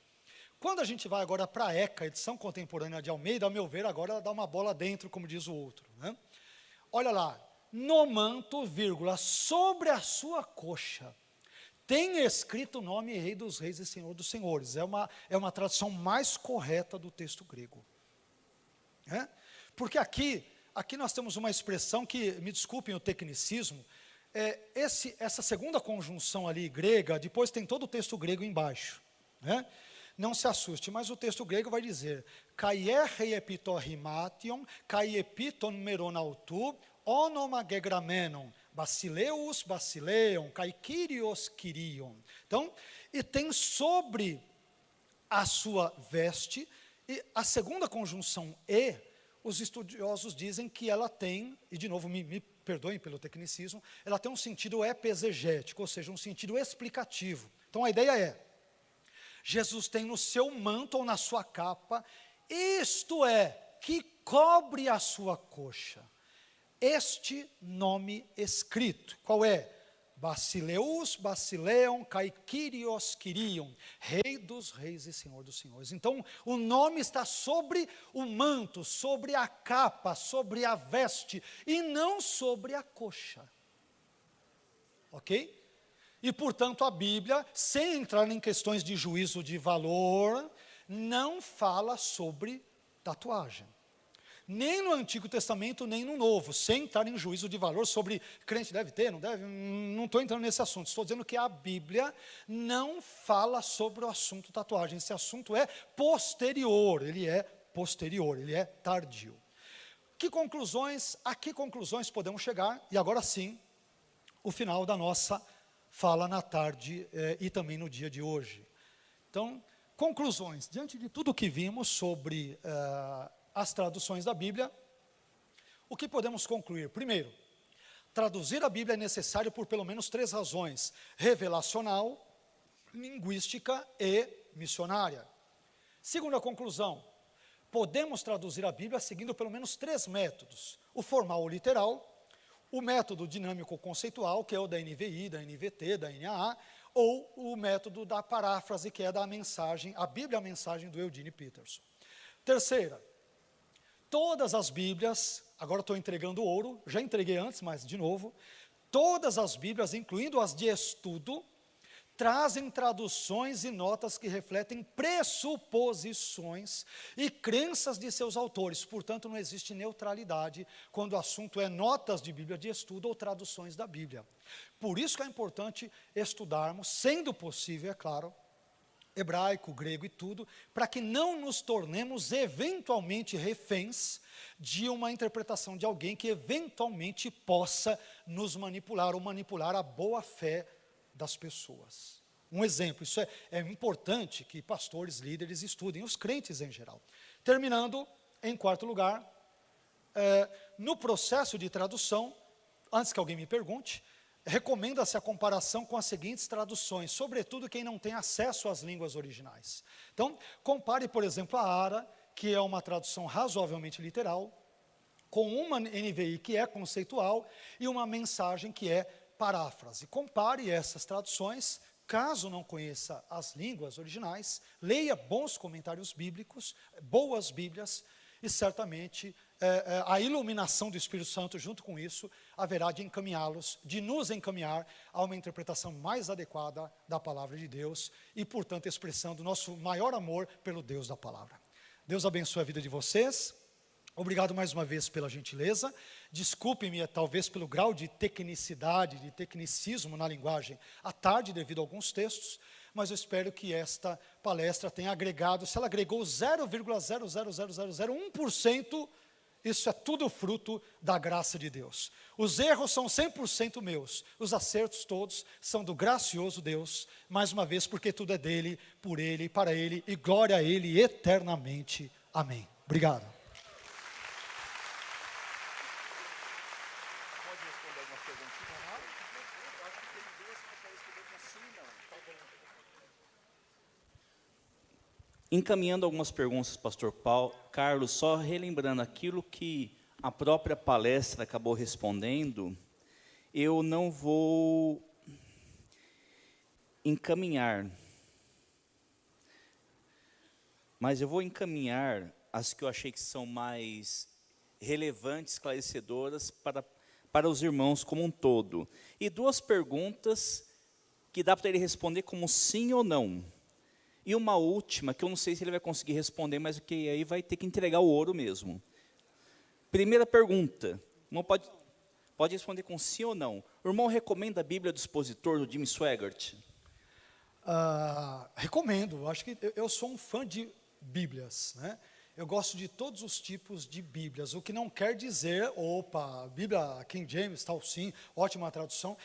Quando a gente vai agora para a ECA, edição contemporânea de Almeida, ao meu ver, agora ela dá uma bola dentro, como diz o outro. Olha lá, no manto, vírgula, sobre a sua coxa, tem escrito o nome Rei dos Reis e Senhor dos Senhores. É uma tradução mais correta do texto grego. Porque aqui nós temos uma expressão que, me desculpem o tecnicismo, essa segunda conjunção ali grega, depois tem todo o texto grego embaixo. não se assuste, mas o texto grego vai dizer, kaierhei epitorrimation, kai epiton meronautu, onomagegramenon, basileus basileon, kai kyrios kyrion. Então, e tem sobre a sua veste, e a segunda conjunção e, os estudiosos dizem que ela tem, e de novo me perdoem pelo tecnicismo, ela tem um sentido epesegético, ou seja, um sentido explicativo. Então a ideia é, Jesus tem no seu manto ou na sua capa, isto é, que cobre a sua coxa, este nome escrito. Qual é? Basileus, Basileon, kai Kyrios Kyrion, Rei dos reis e Senhor dos senhores. Então, o nome está sobre o manto, sobre a capa, sobre a veste, e não sobre a coxa. Ok? E, portanto, a Bíblia, sem entrar em questões de juízo de valor, não fala sobre tatuagem. Nem no Antigo Testamento, nem no Novo, sem entrar em juízo de valor sobre crente deve ter, não deve, não estou entrando nesse assunto, estou dizendo que a Bíblia não fala sobre o assunto tatuagem, esse assunto é posterior, ele é tardio. A que conclusões podemos chegar? E agora sim, o final da nossa fala na tarde e também no dia de hoje. Então, conclusões, diante de tudo que vimos sobre as traduções da Bíblia, o que podemos concluir? Primeiro, traduzir a Bíblia é necessário por pelo menos 3 razões: revelacional, linguística e missionária. Segunda conclusão, podemos traduzir a Bíblia seguindo pelo menos 3 métodos: o formal ou literal, o método dinâmico conceitual, que é o da NVI, da NVT, da NAA, ou o método da paráfrase, que é da mensagem, a Bíblia, a mensagem do Eugene Peterson. Terceira, todas as Bíblias, agora estou entregando ouro, já entreguei antes, mas de novo, todas as Bíblias, incluindo as de estudo, trazem traduções e notas que refletem pressuposições e crenças de seus autores. Portanto, não existe neutralidade quando o assunto é notas de Bíblia de estudo ou traduções da Bíblia. Por isso que é importante estudarmos, sendo possível, é claro, hebraico, grego e tudo, para que não nos tornemos eventualmente reféns de uma interpretação de alguém que eventualmente possa nos manipular ou manipular a boa fé das pessoas. Um exemplo, isso é importante que pastores, líderes estudem, os crentes em geral. Terminando, em quarto lugar, no processo de tradução, antes que alguém me pergunte, recomenda-se a comparação com as seguintes traduções, sobretudo quem não tem acesso às línguas originais. Então, compare, por exemplo, a ARA, que é uma tradução razoavelmente literal, com uma NVI que é conceitual e uma mensagem que é paráfrase. Compare essas traduções, caso não conheça as línguas originais, leia bons comentários bíblicos, boas Bíblias, e certamente a iluminação do Espírito Santo junto com isso haverá de encaminhá-los, de nos encaminhar a uma interpretação mais adequada da palavra de Deus e, portanto, expressando nosso maior amor pelo Deus da palavra. Deus abençoe a vida de vocês. Obrigado mais uma vez pela gentileza. Desculpe-me, talvez, pelo grau de tecnicidade, de tecnicismo na linguagem à tarde, devido a alguns textos, mas eu espero que esta palestra tenha agregado, se ela agregou 0,00001%, isso é tudo fruto da graça de Deus. Os erros são 100% meus, os acertos todos são do gracioso Deus, mais uma vez, porque tudo é dele, por ele e para ele, e glória a ele eternamente. Amém. Obrigado. Encaminhando algumas perguntas, pastor Carlos, só relembrando aquilo que a própria palestra acabou respondendo, eu não vou encaminhar, mas eu vou encaminhar as que eu achei que são mais relevantes, esclarecedoras para os irmãos como um todo. E 2 perguntas que dá para ele responder como sim ou não. E uma última, que eu não sei se ele vai conseguir responder, mas que aí vai ter que entregar o ouro mesmo. Primeira pergunta, não pode responder com sim ou não. O irmão recomenda a Bíblia do Expositor, do Jim Swaggart? Recomendo, acho que eu sou um fã de Bíblias, né? Eu gosto de todos os tipos de Bíblias, o que não quer dizer, Bíblia King James, tal sim, ótima tradução,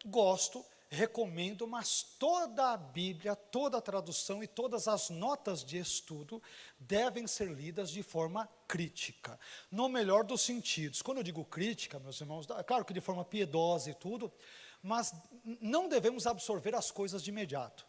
gosto, recomendo, mas toda a Bíblia, toda a tradução e todas as notas de estudo devem ser lidas de forma crítica, no melhor dos sentidos. Quando eu digo crítica, meus irmãos, é claro que de forma piedosa e tudo, mas não devemos absorver as coisas de imediato.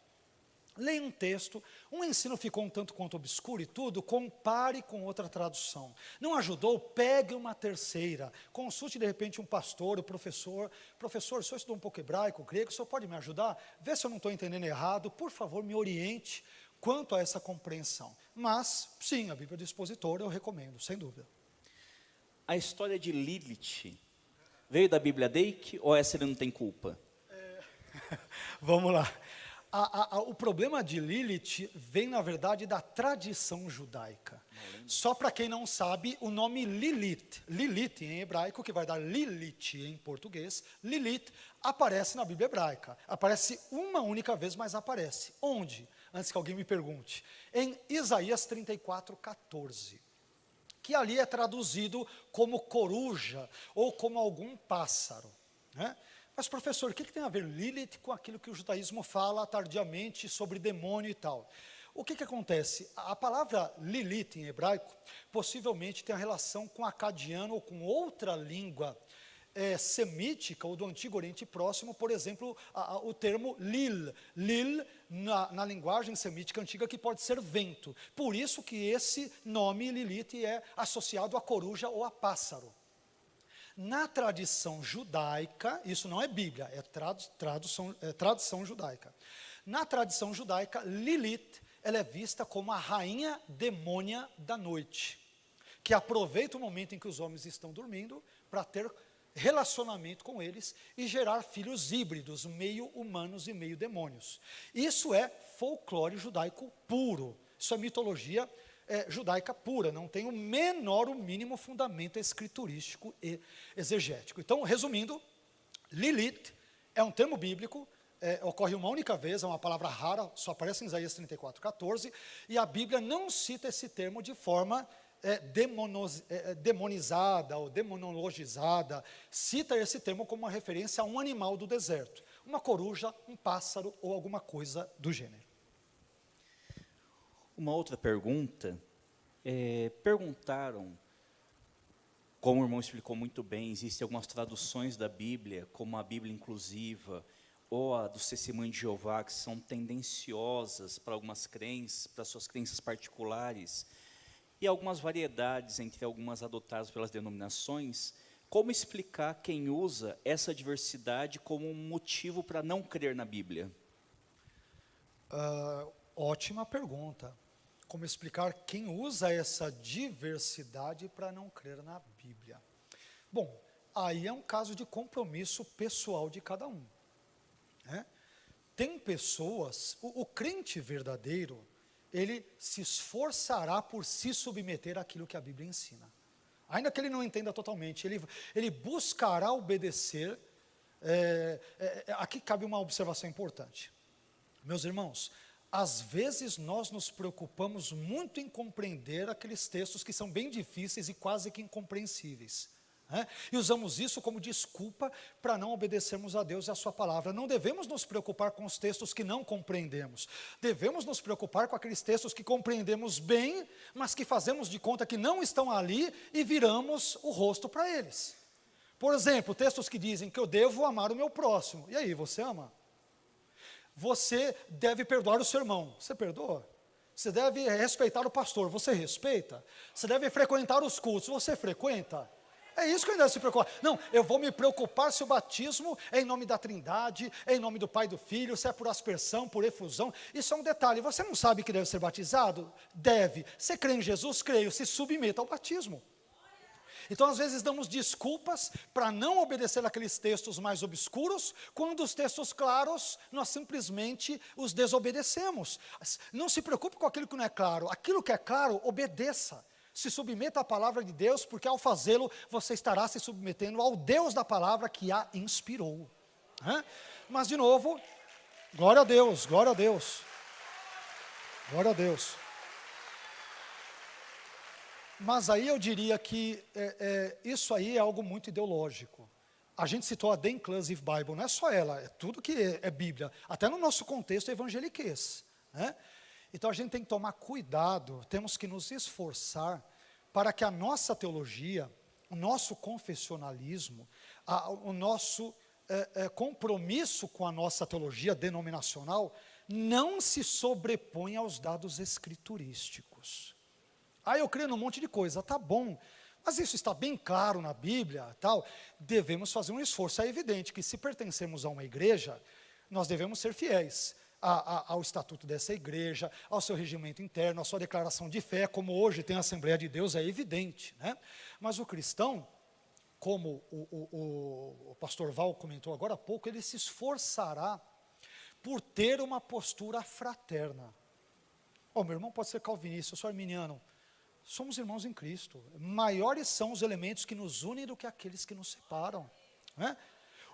Leia um texto, um ensino ficou um tanto quanto obscuro e tudo, compare com outra tradução. Não ajudou? Pegue uma terceira, consulte de repente um pastor, um professor. Professor, o senhor estudou um pouco hebraico, grego, o senhor pode me ajudar? Vê se eu não estou entendendo errado, por favor me oriente quanto a essa compreensão. Mas, sim, a Bíblia do Expositor eu recomendo, sem dúvida. A história de Lilith veio da Bíblia Dake ou essa ele não tem culpa? Vamos lá. O problema de Lilith vem, na verdade, da tradição judaica. Só para quem não sabe, o nome Lilith em hebraico, que vai dar Lilith em português, Lilith, aparece na Bíblia hebraica. Aparece uma única vez, mas aparece. Onde? Antes que alguém me pergunte. Em Isaías 34:14. Que ali é traduzido como coruja ou como algum pássaro, né? Mas, professor, o que tem a ver Lilith com aquilo que o judaísmo fala tardiamente sobre demônio e tal? O que acontece? A palavra Lilith em hebraico possivelmente tem a relação com acadiano ou com outra língua semítica ou do Antigo Oriente Próximo, por exemplo, o termo Lil. Lil, na linguagem semítica antiga, que pode ser vento. Por isso que esse nome Lilith é associado a coruja ou a pássaro. Na tradição judaica, isso não é Bíblia, é tradição judaica. Na tradição judaica, Lilith, ela é vista como a rainha demônia da noite, que aproveita o momento em que os homens estão dormindo para ter relacionamento com eles e gerar filhos híbridos, meio humanos e meio demônios. Isso é folclore judaico puro, isso é mitologia judaica pura, não tem o menor, o mínimo fundamento escriturístico e exegético. Então, resumindo, Lilith é um termo bíblico, ocorre uma única vez, é uma palavra rara, só aparece em Isaías 34:14, e a Bíblia não cita esse termo de forma demonizada ou demonologizada, cita esse termo como uma referência a um animal do deserto, uma coruja, um pássaro ou alguma coisa do gênero. Uma outra pergunta, perguntaram, como o irmão explicou muito bem, existem algumas traduções da Bíblia, como a Bíblia inclusiva, ou a dos Testemunhos de Jeová, que são tendenciosas para algumas crenças, para suas crenças particulares, e algumas variedades entre algumas adotadas pelas denominações. Como explicar quem usa essa diversidade como um motivo para não crer na Bíblia? Ótima pergunta. Como explicar quem usa essa diversidade para não crer na Bíblia? Bom, aí é um caso de compromisso pessoal de cada um, né? Tem pessoas, o crente verdadeiro, ele se esforçará por se submeter àquilo que a Bíblia ensina. Ainda que ele não entenda totalmente, ele buscará obedecer. Aqui cabe uma observação importante. Meus irmãos, às vezes nós nos preocupamos muito em compreender aqueles textos que são bem difíceis e quase que incompreensíveis, né? E usamos isso como desculpa para não obedecermos a Deus e a sua palavra. Não devemos nos preocupar com os textos que não compreendemos. Devemos nos preocupar com aqueles textos que compreendemos bem, mas que fazemos de conta que não estão ali e viramos o rosto para eles. Por exemplo, textos que dizem que eu devo amar o meu próximo. E aí, você ama? Você deve perdoar o seu irmão. Você perdoa? Você deve respeitar o pastor. Você respeita? Você deve frequentar os cultos. Você frequenta? É isso que ele deve se preocupar. Não, eu vou me preocupar se o batismo é em nome da Trindade, é em nome do Pai e do Filho, se é por aspersão, por efusão. Isso é um detalhe. Você não sabe que deve ser batizado? Deve. Você crê em Jesus? Creio. Se submeta ao batismo. Então, às vezes, damos desculpas para não obedecer aqueles textos mais obscuros, quando os textos claros, nós simplesmente os desobedecemos. Não se preocupe com aquilo que não é claro. Aquilo que é claro, obedeça. Se submeta à palavra de Deus, porque ao fazê-lo, você estará se submetendo ao Deus da palavra que a inspirou. Mas, de novo, Glória a Deus, glória a Deus. Glória a Deus. Mas aí eu diria que isso aí é algo muito ideológico. A gente citou a The Inclusive Bible, não é só ela, é tudo que é Bíblia, até no nosso contexto evangeliquez, né? Então a gente tem que tomar cuidado, temos que nos esforçar para que a nossa teologia, o nosso confessionalismo, o nosso compromisso com a nossa teologia denominacional não se sobreponha aos dados escriturísticos. Eu creio num monte de coisa, tá bom, mas isso está bem claro na Bíblia, tal. Devemos fazer um esforço. É evidente que se pertencemos a uma igreja, nós devemos ser fiéis ao estatuto dessa igreja, ao seu regimento interno, à sua declaração de fé, como hoje tem a Assembleia de Deus, é evidente, né? Mas o cristão, como o pastor Val comentou agora há pouco, ele se esforçará por ter uma postura fraterna. Meu irmão pode ser calvinista, eu sou arminiano. Somos irmãos em Cristo. Maiores são os elementos que nos unem do que aqueles que nos separam, né?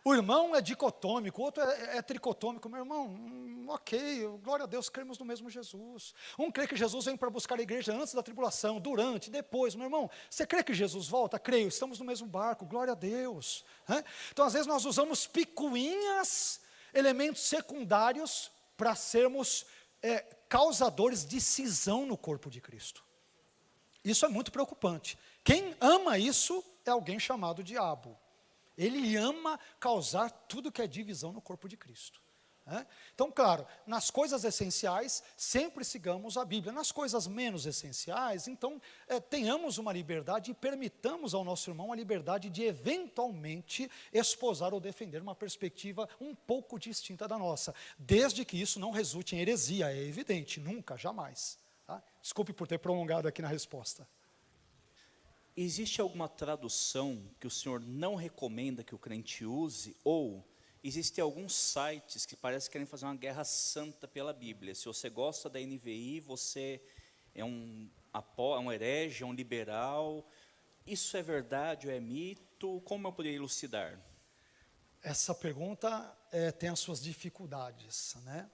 O irmão é dicotômico, o outro é tricotômico. Meu irmão, ok, glória a Deus, cremos no mesmo Jesus. Um crê que Jesus vem para buscar a igreja antes da tribulação, durante, depois. Meu irmão, você crê que Jesus volta? Creio, estamos no mesmo barco, glória a Deus, né? Então às vezes nós usamos picuinhas, elementos secundários, para sermos causadores de cisão no corpo de Cristo. Isso é muito preocupante. Quem ama isso é alguém chamado diabo. Ele ama causar tudo que é divisão no corpo de Cristo, né? Então, claro, nas coisas essenciais, sempre sigamos a Bíblia. Nas coisas menos essenciais, então, tenhamos uma liberdade e permitamos ao nosso irmão a liberdade de, eventualmente, esposar ou defender uma perspectiva um pouco distinta da nossa, desde que isso não resulte em heresia, é evidente, nunca, jamais. Tá? Desculpe por ter prolongado aqui na resposta. Existe alguma tradução que o senhor não recomenda que o crente use? Ou existem alguns sites que parece que querem fazer uma guerra santa pela Bíblia? Se você gosta da NVI, você é um herege, é um liberal. Isso é verdade ou é mito? Como eu poderia elucidar? Essa pergunta tem as suas dificuldades, né?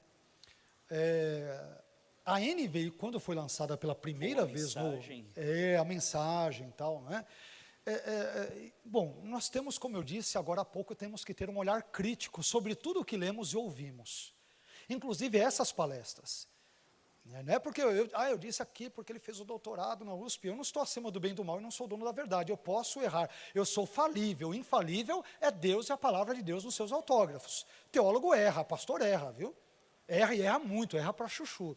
A NVI, quando foi lançada pela primeira vez, a mensagem e tal, né? Bom, nós temos, como eu disse agora há pouco, temos que ter um olhar crítico sobre tudo o que lemos e ouvimos, inclusive essas palestras. Não é porque eu disse aqui porque ele fez o doutorado na USP, eu não estou acima do bem e do mal e não sou dono da verdade, eu posso errar, eu sou falível, infalível é Deus e a palavra de Deus nos seus autógrafos. Teólogo erra, pastor erra, viu? Erra e erra muito, erra para chuchu.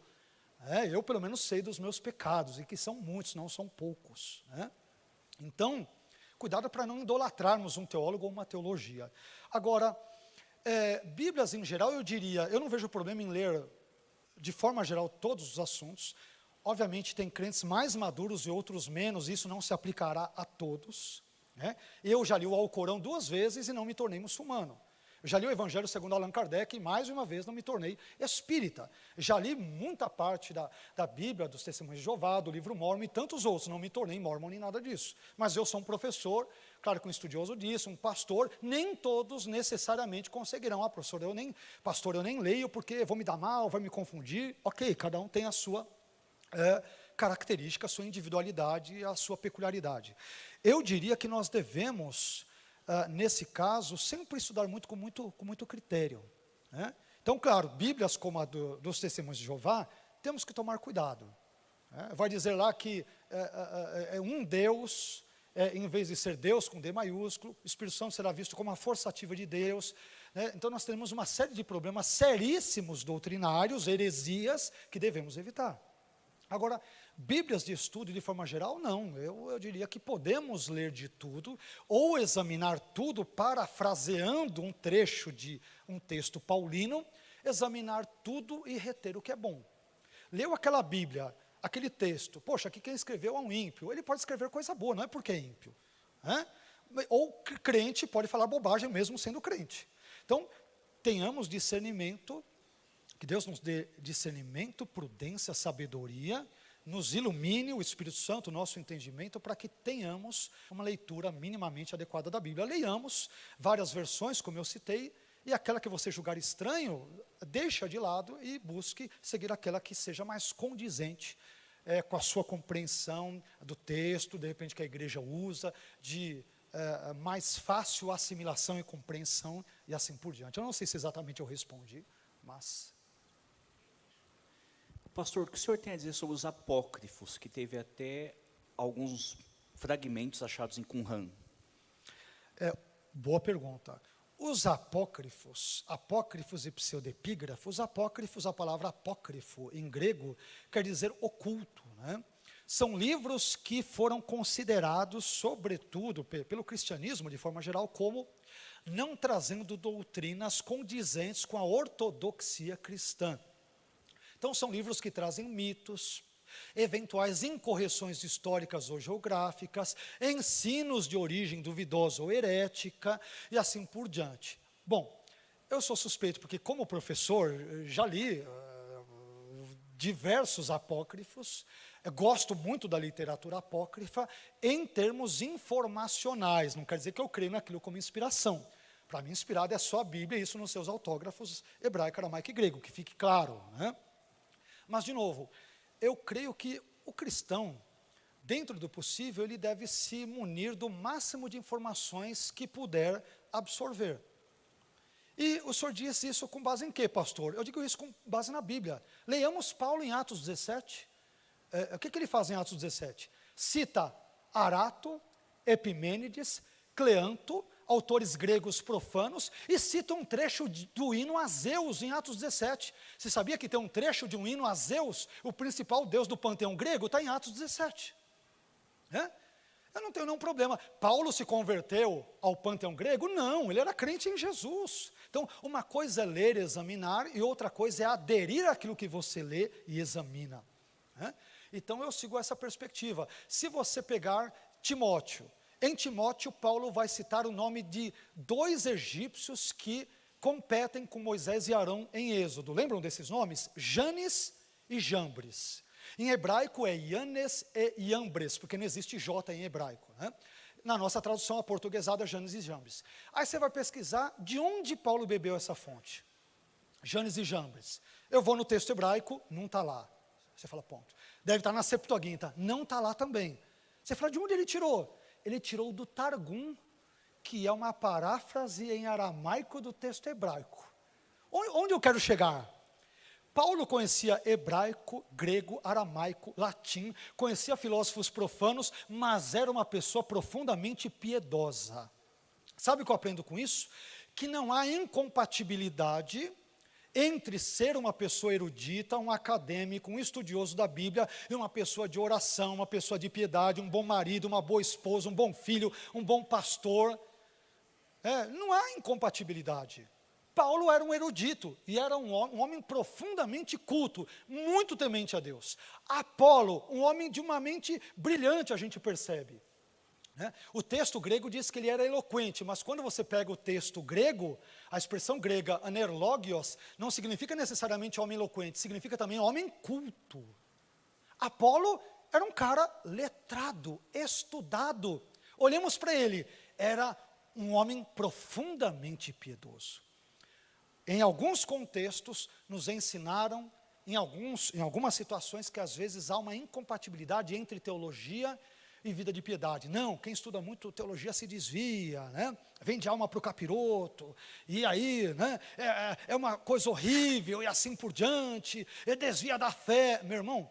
Eu pelo menos sei dos meus pecados, e que são muitos, não são poucos, né? Então, cuidado para não idolatrarmos um teólogo ou uma teologia. Agora, Bíblias em geral, eu diria, eu não vejo problema em ler, de forma geral, todos os assuntos. Obviamente tem crentes mais maduros e outros menos, isso não se aplicará a todos, né? Eu já li o Alcorão 2 vezes e não me tornei muçulmano. Eu já li o Evangelho segundo Allan Kardec e mais uma vez não me tornei espírita. Já li muita parte da Bíblia, dos Testemunhos de Jeová, do livro Mórmon e tantos outros, não me tornei mórmon nem nada disso. Mas eu sou um professor, claro que um estudioso disso, um pastor, nem todos necessariamente conseguirão. Pastor, eu nem leio porque vou me dar mal, vai me confundir. Ok, cada um tem a sua característica, a sua individualidade e a sua peculiaridade. Eu diria que nós devemos... nesse caso, sempre estudar com muito critério, né? Então, claro, Bíblias como a dos Testemunhos de Jeová, temos que tomar cuidado, né? Vai dizer lá que é um Deus, em vez de ser Deus com D maiúsculo, o Espírito Santo será visto como a força ativa de Deus, né? Então nós temos uma série de problemas seríssimos doutrinários, heresias, que devemos evitar. Agora, Bíblias de estudo, de forma geral, não. Eu diria que podemos ler de tudo, ou examinar tudo, parafraseando um trecho de um texto paulino, examinar tudo e reter o que é bom. Leu aquela Bíblia, aquele texto, poxa, aqui quem escreveu é um ímpio. Ele pode escrever coisa boa, não é porque é ímpio, né? Ou crente pode falar bobagem mesmo sendo crente. Então, tenhamos discernimento, que Deus nos dê discernimento, prudência, sabedoria, nos ilumine o Espírito Santo, o nosso entendimento, para que tenhamos uma leitura minimamente adequada da Bíblia. Leiamos várias versões, como eu citei, E aquela que você julgar estranho, deixa de lado e busque seguir aquela que seja mais condizente com a sua compreensão do texto, de repente que a igreja usa, de mais fácil assimilação e compreensão, e assim por diante. Eu não sei se exatamente eu respondi, mas... Pastor, o que o senhor tem a dizer sobre os apócrifos, que teve até alguns fragmentos achados em Qumran? Boa pergunta. Os apócrifos e pseudepígrafos, apócrifos, a palavra apócrifo em grego quer dizer oculto, né? São livros que foram considerados, sobretudo pelo cristianismo de forma geral, como não trazendo doutrinas condizentes com a ortodoxia cristã. Então são livros que trazem mitos, eventuais incorreções históricas ou geográficas, ensinos de origem duvidosa ou herética, e assim por diante. Bom, eu sou suspeito porque, como professor, já li diversos apócrifos, gosto muito da literatura apócrifa em termos informacionais, não quer dizer que eu creio naquilo como inspiração. Para mim, inspirado é só a Bíblia, e isso nos seus autógrafos hebraico, aramaico e grego, que fique claro, né? Mas, de novo, eu creio que o cristão, dentro do possível, ele deve se munir do máximo de informações que puder absorver. E o senhor disse isso com base em quê, pastor? Eu digo isso com base na Bíblia. Leiamos Paulo em Atos 17. O que ele faz em Atos 17? Cita Arato, Epimênides, Cleanto, autores gregos profanos, e cita um trecho do hino a Zeus em Atos 17. Você sabia que tem um trecho de um hino a Zeus, o principal deus do panteão grego? Está em Atos 17. Eu não tenho nenhum problema. Paulo se converteu ao panteão grego? Não, ele era crente em Jesus. Então, uma coisa é ler e examinar, e outra coisa é aderir àquilo que você lê e examina. Então, eu sigo essa perspectiva. Se você pegar Timóteo, em Timóteo, Paulo vai citar o nome de 2 egípcios que competem com Moisés e Arão em Êxodo. Lembram desses nomes? Janes e Jambres. Em hebraico é Yanes e Iambres, porque não existe J em hebraico, né? Na nossa tradução aportuguesada, Janes e Jambres. Aí você vai pesquisar de onde Paulo bebeu essa fonte. Janes e Jambres. Eu vou no texto hebraico, não está lá. Você fala, ponto. Deve estar na Septuaginta, não está lá também. Você fala, de onde ele tirou? Ele tirou do Targum, que é uma paráfrase em aramaico do texto hebraico. Onde eu quero chegar? Paulo conhecia hebraico, grego, aramaico, latim, conhecia filósofos profanos, mas era uma pessoa profundamente piedosa. Sabe o que eu aprendo com isso? Que não há incompatibilidade entre ser uma pessoa erudita, um acadêmico, um estudioso da Bíblia, e uma pessoa de oração, uma pessoa de piedade, um bom marido, uma boa esposa, um bom filho, um bom pastor. Não há incompatibilidade. Paulo era um erudito, e era um homem profundamente culto, muito temente a Deus. Apolo, um homem de uma mente brilhante, a gente percebe. O texto grego diz que ele era eloquente, mas quando você pega o texto grego, a expressão grega anerlogios não significa necessariamente homem eloquente, significa também homem culto. Apolo era um cara letrado, estudado. Olhemos para ele, era um homem profundamente piedoso. Em alguns contextos, nos ensinaram, em algumas situações, que às vezes há uma incompatibilidade entre teologia e vida de piedade. Não, quem estuda muito teologia se desvia, né? Vende alma para o capiroto, e aí, né? É uma coisa horrível, e assim por diante, e desvia da fé. Meu irmão,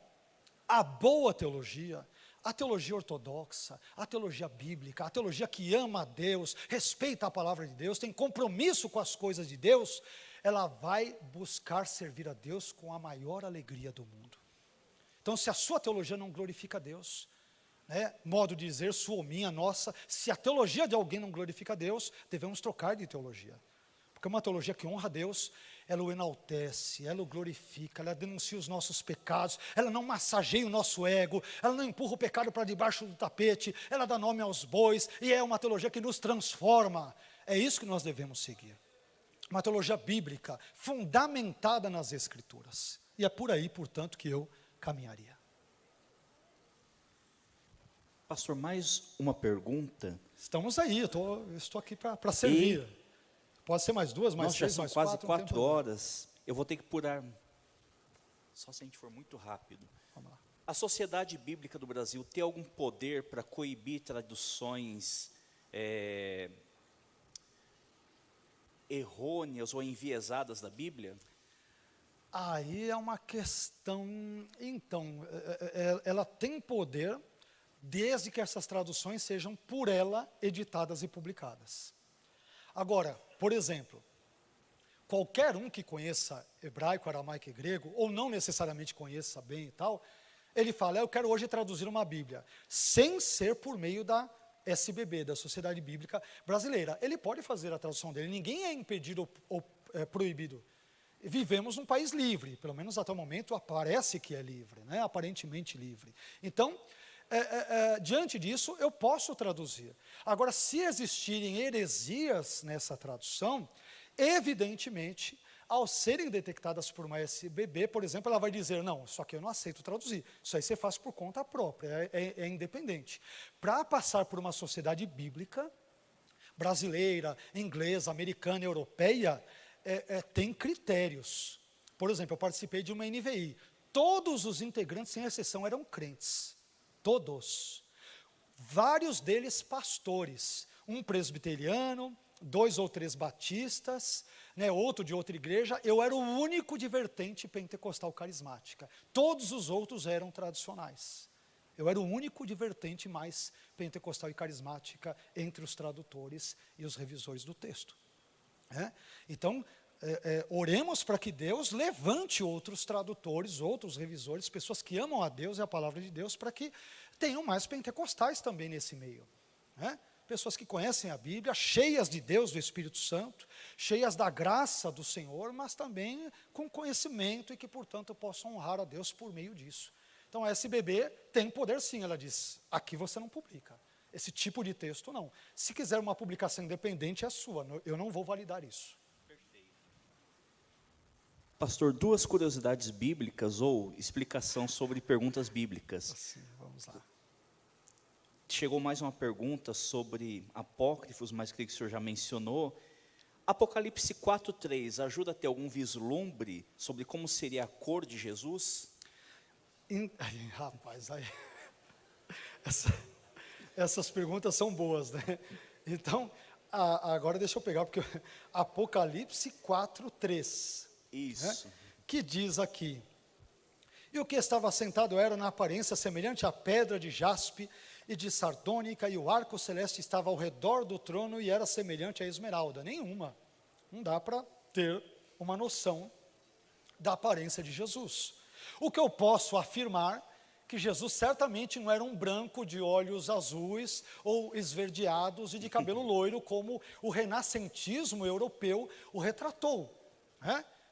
a boa teologia, a teologia ortodoxa, a teologia bíblica, a teologia que ama a Deus, respeita a palavra de Deus, tem compromisso com as coisas de Deus, ela vai buscar servir a Deus com a maior alegria do mundo. Então, se a sua teologia não glorifica a Deus, modo de dizer, sua ou minha, nossa, se a teologia de alguém não glorifica a Deus, devemos trocar de teologia. Porque uma teologia que honra a Deus, ela o enaltece, ela o glorifica, ela denuncia os nossos pecados, ela não massageia o nosso ego, ela não empurra o pecado para debaixo do tapete, ela dá nome aos bois, e é uma teologia que nos transforma. É isso que nós devemos seguir. Uma teologia bíblica, fundamentada nas Escrituras. E é por aí, portanto, que eu caminharia. Pastor, mais uma pergunta. Estamos aí, eu estou aqui para servir. Pode ser mais 2, mais Nossa, já 6, são mais quase 4. não tem 4 problema. horas. Eu vou ter que pular. Só se a gente for muito rápido. Vamos lá. A Sociedade Bíblica do Brasil tem algum poder para coibir traduções errôneas ou enviesadas da Bíblia? Aí é uma questão, então, ela tem poder desde que essas traduções sejam por ela editadas e publicadas. Agora, por exemplo, qualquer um que conheça hebraico, aramaico e grego, ou não necessariamente conheça bem e tal, ele fala, eu quero hoje traduzir uma Bíblia, sem ser por meio da SBB, da Sociedade Bíblica Brasileira. Ele pode fazer a tradução dele, ninguém é impedido ou proibido. Vivemos num país livre, pelo menos até o momento parece que é livre, né? Aparentemente livre. Então, diante disso, eu posso traduzir. Agora, se existirem heresias nessa tradução, evidentemente, ao serem detectadas por uma SBB, por exemplo, ela vai dizer, não, isso aqui eu não aceito traduzir, isso aí você faz por conta própria, é independente. Para passar por uma sociedade bíblica, brasileira, inglesa, americana, europeia, tem critérios. Por exemplo, eu participei de uma NVI, todos os integrantes, sem exceção, eram crentes, todos. Vários deles pastores, um presbiteriano, 2 ou 3 batistas, né, outro de outra igreja. Eu era o único de vertente pentecostal carismática. Todos os outros eram tradicionais. Eu era o único de vertente mais pentecostal e carismática entre os tradutores e os revisores do texto. Então, oremos para que Deus levante outros tradutores, outros revisores, pessoas que amam a Deus e a palavra de Deus, para que tenham mais pentecostais também nesse meio. Pessoas que conhecem a Bíblia, cheias de Deus, do Espírito Santo, cheias da graça do Senhor, mas também com conhecimento e que, portanto, possam honrar a Deus por meio disso. Então, a SBB tem poder sim, ela diz, aqui você não publica. Esse tipo de texto não. Se quiser uma publicação independente, é sua, eu não vou validar isso. Pastor, 2 curiosidades bíblicas ou explicação sobre perguntas bíblicas. Assim, vamos lá. Chegou mais uma pergunta sobre apócrifos, mas creio que o senhor já mencionou. Apocalipse 4:3 ajuda a ter algum vislumbre sobre como seria a cor de Jesus? Rapaz, aí, essas perguntas são boas, né? Então, agora deixa eu pegar, porque Apocalipse 4:3. Isso. Que diz aqui, e o que estava sentado era na aparência semelhante à pedra de jaspe e de sardônica, e o arco celeste estava ao redor do trono e era semelhante à esmeralda. Nenhuma. Não dá para ter uma noção da aparência de Jesus. O que eu posso afirmar, que Jesus certamente não era um branco de olhos azuis ou esverdeados e de cabelo loiro, como o renascentismo europeu o retratou.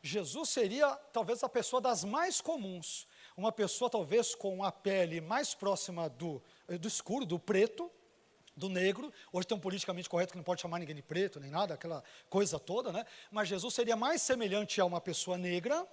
Jesus seria talvez a pessoa das mais comuns, uma pessoa talvez com a pele mais próxima do escuro, do preto, do negro. Hoje tem um politicamente correto que não pode chamar ninguém de preto, nem nada, aquela coisa toda, né? Mas Jesus seria mais semelhante a uma pessoa negra,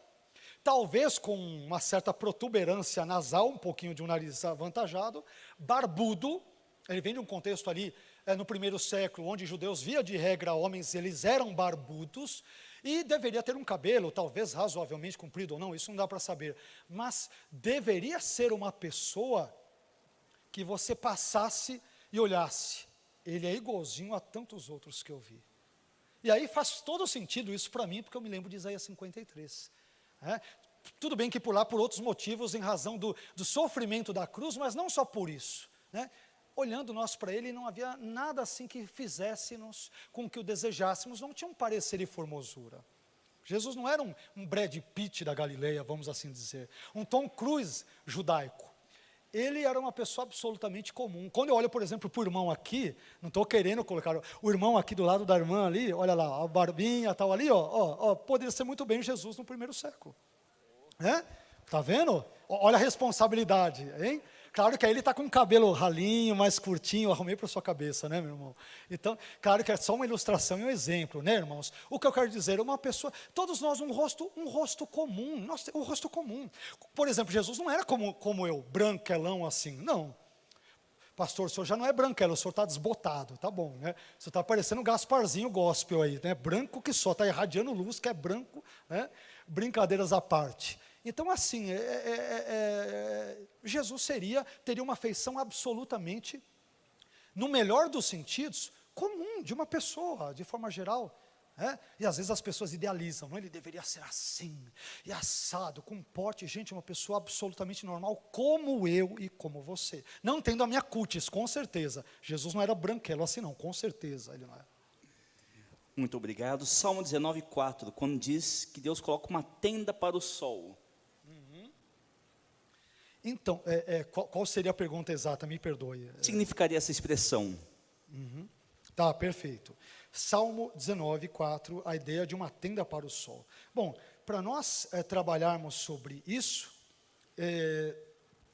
talvez com uma certa protuberância nasal, um pouquinho de um nariz avantajado, barbudo. Ele vem de um contexto ali, no primeiro século, onde judeus, via de regra, homens, eles eram barbudos, e deveria ter um cabelo, talvez razoavelmente comprido ou não, isso não dá para saber, mas deveria ser uma pessoa que você passasse e olhasse, ele é igualzinho a tantos outros que eu vi. E aí faz todo sentido isso para mim, porque eu me lembro de Isaías 53. Tudo bem que por lá, por outros motivos, em razão do sofrimento da cruz, mas não só por isso, olhando nós para ele, não havia nada assim que fizéssemos com que o desejássemos, não tinha um parecer e formosura. Jesus não era um Brad Pitt da Galileia, vamos assim dizer, um Tom Cruise judaico. Ele era uma pessoa absolutamente comum. Quando eu olho, por exemplo, para o irmão aqui, não estou querendo colocar o irmão aqui do lado da irmã ali, olha lá, a barbinha tal ali, poderia ser muito bem Jesus no primeiro século. Tá vendo? Olha a responsabilidade, hein? Claro que aí ele está com um cabelo ralinho, mais curtinho, arrumei para a sua cabeça, né, meu irmão? Então, claro que é só uma ilustração e um exemplo, né, irmãos? O que eu quero dizer, uma pessoa, todos nós um rosto comum, um rosto comum. Por exemplo, Jesus não era como eu, branquelão assim, não. pastor, o senhor já não é branquelo, o senhor está desbotado, tá bom, né? O senhor está parecendo um Gasparzinho gospel aí, né? Branco que só, está irradiando luz, que é branco, né? Brincadeiras à parte. Então, assim, Jesus teria uma feição absolutamente, no melhor dos sentidos, comum, de uma pessoa, de forma geral. E às vezes as pessoas idealizam, não? Ele deveria ser assim, e assado, com porte, gente, uma pessoa absolutamente normal, como eu e como você. Não tendo a minha cutis, com certeza. Jesus não era branquelo assim não, com certeza ele não era. Muito obrigado. Salmo 19:4, quando diz que Deus coloca uma tenda para o sol. Então, qual seria a pergunta exata? Me perdoe. O que significaria essa expressão? Tá, perfeito. Salmo 19:4, a ideia de uma tenda para o sol. Bom, para nós trabalharmos sobre isso,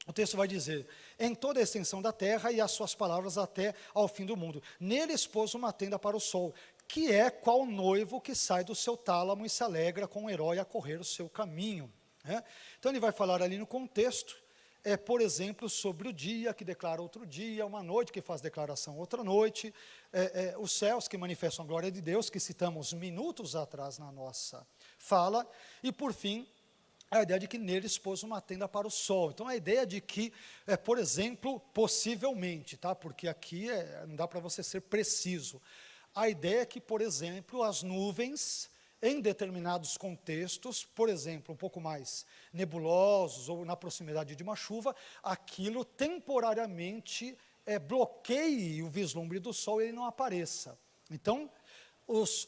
o texto vai dizer, em toda a extensão da terra e as suas palavras até ao fim do mundo. Nele expôs uma tenda para o sol, que é qual noivo que sai do seu tálamo e se alegra com o herói a correr o seu caminho. Então ele vai falar ali no contexto, por exemplo, sobre o dia que declara outro dia, uma noite que faz declaração outra noite, os céus que manifestam a glória de Deus, que citamos minutos atrás na nossa fala, e por fim, a ideia de que nele expôs uma tenda para o sol. Então a ideia de que, por exemplo, possivelmente, tá? Porque aqui não dá para você ser preciso, a ideia é que, por exemplo, as nuvens, em determinados contextos, por exemplo, um pouco mais nebulosos ou na proximidade de uma chuva, aquilo temporariamente bloqueie o vislumbre do sol e ele não apareça. Então, os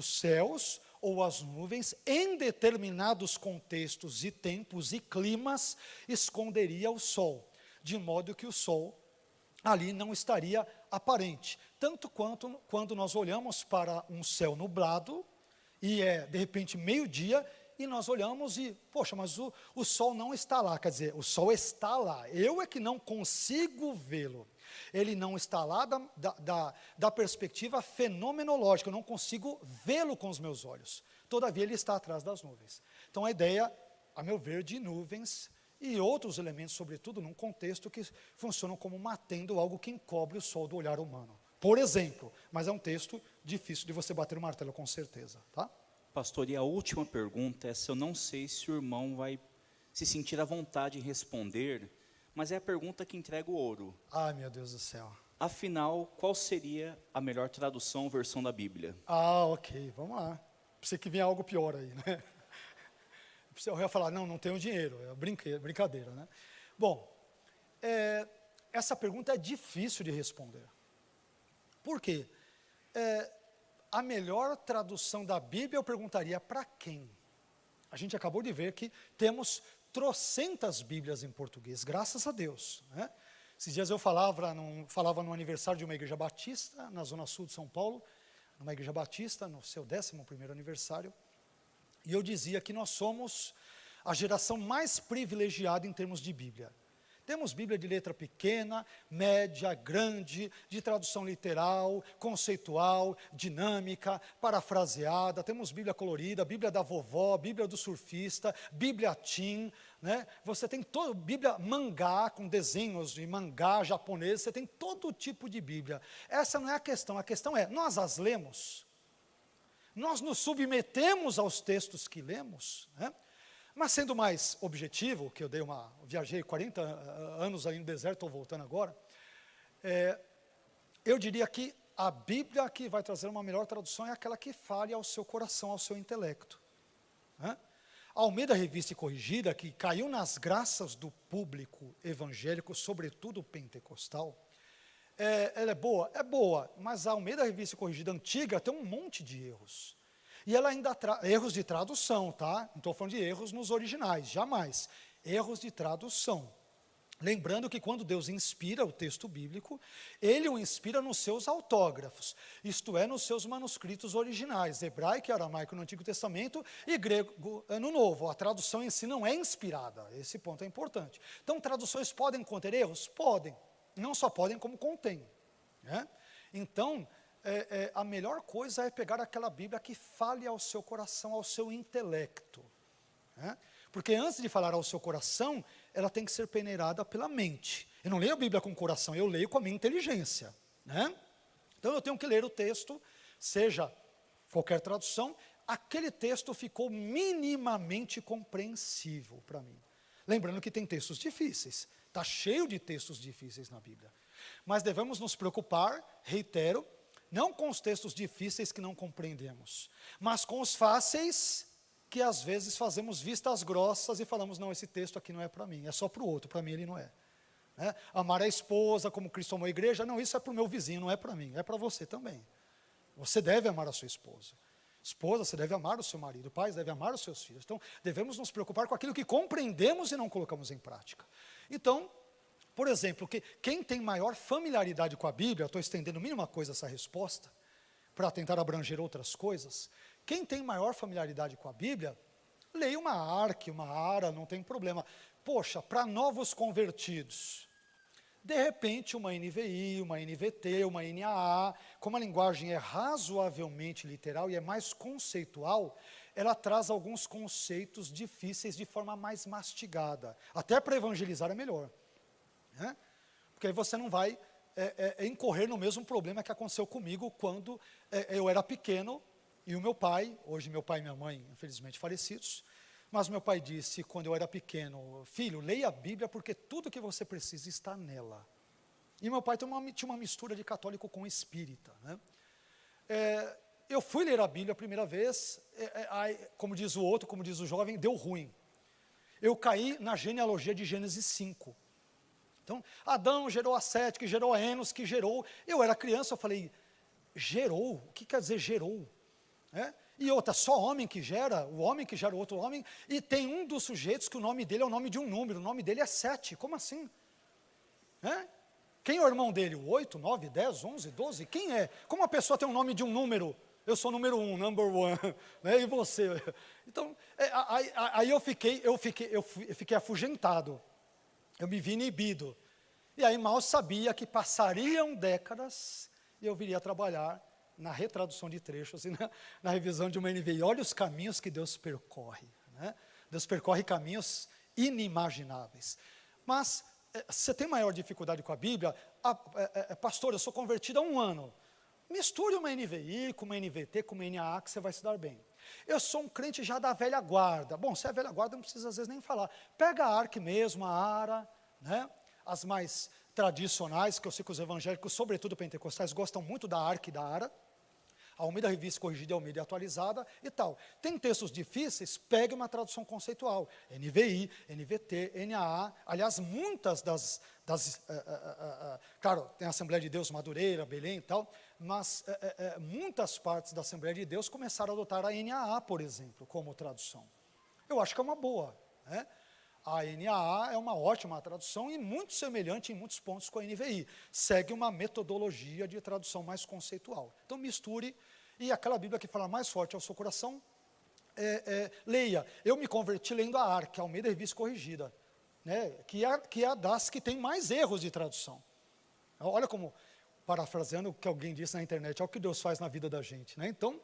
céus ou as nuvens, em determinados contextos e tempos e climas, esconderia o sol, de modo que o sol ali não estaria aparente. Tanto quanto quando nós olhamos para um céu nublado, e de repente, meio-dia, e nós olhamos e, poxa, mas o sol não está lá. Quer dizer, o sol está lá. Eu é que não consigo vê-lo. Ele não está lá da perspectiva fenomenológica. Eu não consigo vê-lo com os meus olhos. Todavia, ele está atrás das nuvens. Então, a ideia, a meu ver, de nuvens e outros elementos, sobretudo, num contexto que funcionam como matando algo que encobre o sol do olhar humano. Por exemplo, mas é um texto difícil de você bater o martelo, com certeza, tá? Pastor, e a última pergunta é se eu não sei se o irmão vai se sentir à vontade em responder, mas é a pergunta que entrega o ouro. Ai, meu Deus do céu. Afinal, qual seria a melhor tradução ou versão da Bíblia? Ok, vamos lá. Precisa que venha algo pior aí, né? Eu ia falar, não tenho dinheiro, é brincadeira, né? Bom, essa pergunta é difícil de responder. Por quê? A melhor tradução da Bíblia, eu perguntaria para quem? A gente acabou de ver que temos trocentas Bíblias em português, graças a Deus, né? Esses dias eu falava no aniversário de uma igreja batista, na zona sul de São Paulo, numa igreja batista, no seu 11º aniversário, e eu dizia que nós somos a geração mais privilegiada em termos de Bíblia. Temos Bíblia de letra pequena, média, grande, de tradução literal, conceitual, dinâmica, parafraseada. Temos Bíblia colorida, Bíblia da vovó, Bíblia do surfista, Bíblia teen, né? Você tem Bíblia mangá, com desenhos de mangá japonês, você tem todo tipo de Bíblia. Essa não é a questão é, nós as lemos? Nós nos submetemos aos textos que lemos, né? Mas sendo mais objetivo, que eu viajei 40 anos aí no deserto, estou voltando agora, eu diria que a Bíblia que vai trazer uma melhor tradução é aquela que fale ao seu coração, ao seu intelecto, né? A Almeida Revista e Corrigida, que caiu nas graças do público evangélico, sobretudo pentecostal, ela é boa? É boa, mas a Almeida Revista e Corrigida antiga tem um monte de erros. E ela ainda erros de tradução, tá? Não estou falando de erros nos originais, jamais. Erros de tradução. Lembrando que quando Deus inspira o texto bíblico, Ele o inspira nos seus autógrafos, isto é, nos seus manuscritos originais, hebraico e aramaico no Antigo Testamento e grego no Novo. A tradução em si não é inspirada, esse ponto é importante. Então, traduções podem conter erros? Podem. Não só podem, como contêm, né? Então, a melhor coisa é pegar aquela Bíblia que fale ao seu coração, ao seu intelecto, né? Porque antes de falar ao seu coração, ela tem que ser peneirada pela mente. Eu não leio a Bíblia com o coração, eu leio com a minha inteligência, né? Então eu tenho que ler o texto, seja qualquer tradução, aquele texto ficou minimamente compreensível para mim. Lembrando que tem textos difíceis, está cheio de textos difíceis na Bíblia. Mas devemos nos preocupar, reitero, não com os textos difíceis que não compreendemos, mas com os fáceis que às vezes fazemos vistas grossas e falamos, não, esse texto aqui não é para mim, é só para o outro, para mim ele não é. Amar a esposa como Cristo amou a igreja, não, isso é para o meu vizinho, não é para mim, é para você também. Você deve amar a sua esposa. Esposa, você deve amar o seu marido. Pais, deve amar os seus filhos. Então, devemos nos preocupar com aquilo que compreendemos e não colocamos em prática. Então, por exemplo, quem tem maior familiaridade com a Bíblia, estou estendendo mínima coisa essa resposta, para tentar abranger outras coisas, quem tem maior familiaridade com a Bíblia, leia uma ARC, uma ARA, não tem problema. Poxa, para novos convertidos, de repente uma NVI, uma NVT, uma NAA, como a linguagem é razoavelmente literal e é mais conceitual, ela traz alguns conceitos difíceis de forma mais mastigada. Até para evangelizar é melhor, né? Porque aí você não vai incorrer no mesmo problema que aconteceu comigo quando eu era pequeno e o meu pai, hoje meu pai e minha mãe, infelizmente falecidos, mas meu pai disse, quando eu era pequeno, filho, leia a Bíblia porque tudo que você precisa está nela. E meu pai tinha uma mistura de católico com espírita, né? Eu fui ler a Bíblia a primeira vez, como diz o outro, como diz o jovem, deu ruim. Eu caí na genealogia de Gênesis 5. Então, Adão gerou a Sete, que gerou a Enos, que gerou... Eu era criança, eu falei, gerou? O que quer dizer gerou? E outra, só homem que gera, o homem que gera outro homem, e tem um dos sujeitos que o nome dele é o nome de um número, o nome dele é 7, como assim? Quem é o irmão dele? O 8, 9, 10, 11, 12? Quem é? Como a pessoa tem o nome de um número? Eu sou o número 1, number 1, né? E você? Então, aí eu fiquei afugentado, eu me vi inibido, e aí mal sabia que passariam décadas e eu viria trabalhar na retradução de trechos e na revisão de uma NVI. Olha os caminhos que Deus percorre, né? Deus percorre caminhos inimagináveis. Mas, você tem maior dificuldade com a Bíblia? Pastor, eu sou convertido há 1 ano. Misture uma NVI com uma NVT, com uma NAA, que você vai se dar bem. Eu sou um crente já da velha guarda. Bom, se é velha guarda, não precisa às vezes nem falar. Pega a ARC mesmo, a ARA, né? As mais tradicionais, que eu sei que os evangélicos, sobretudo pentecostais, gostam muito da ARC e da ARA. A Almeida Revista Corrigida e a Almeida Atualizada e tal. Tem textos difíceis, pegue uma tradução conceitual. NVI, NVT, NAA. Aliás, muitas claro, tem a Assembleia de Deus, Madureira, Belém e tal, mas muitas partes da Assembleia de Deus começaram a adotar a NAA, por exemplo, como tradução. Eu acho que é uma boa, né? A NAA é uma ótima tradução e muito semelhante em muitos pontos com a NVI. Segue uma metodologia de tradução mais conceitual. Então misture, e aquela Bíblia que fala mais forte ao seu coração, leia. Eu me converti lendo a ARC, a Almeida Revista Corrigida, né, que é a das que tem mais erros de tradução. Olha como, parafraseando o que alguém disse na internet, é o que Deus faz na vida da gente, né? Então,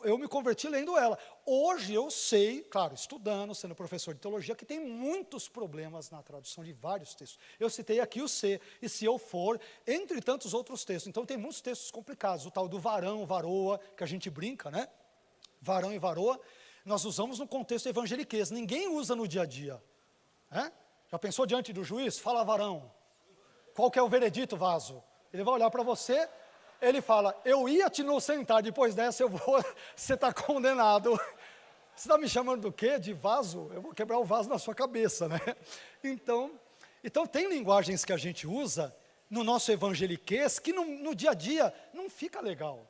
eu me converti lendo ela. Hoje eu sei, claro, estudando, sendo professor de teologia, que tem muitos problemas na tradução de vários textos. Eu citei aqui o se, e se eu for, entre tantos outros textos. Então tem muitos textos complicados, o tal do varão, varoa, que a gente brinca, né? Varão e varoa, nós usamos no contexto evangeliquez, ninguém usa no dia a dia. Já pensou diante do juiz? Fala varão. Qual que é o veredito, vaso? Ele vai olhar para você... Ele fala, eu ia te inocentar, depois dessa você está condenado. Você está me chamando do quê? De vaso? Eu vou quebrar o vaso na sua cabeça, né? Então tem linguagens que a gente usa no nosso evangeliquez que no dia a dia não fica legal.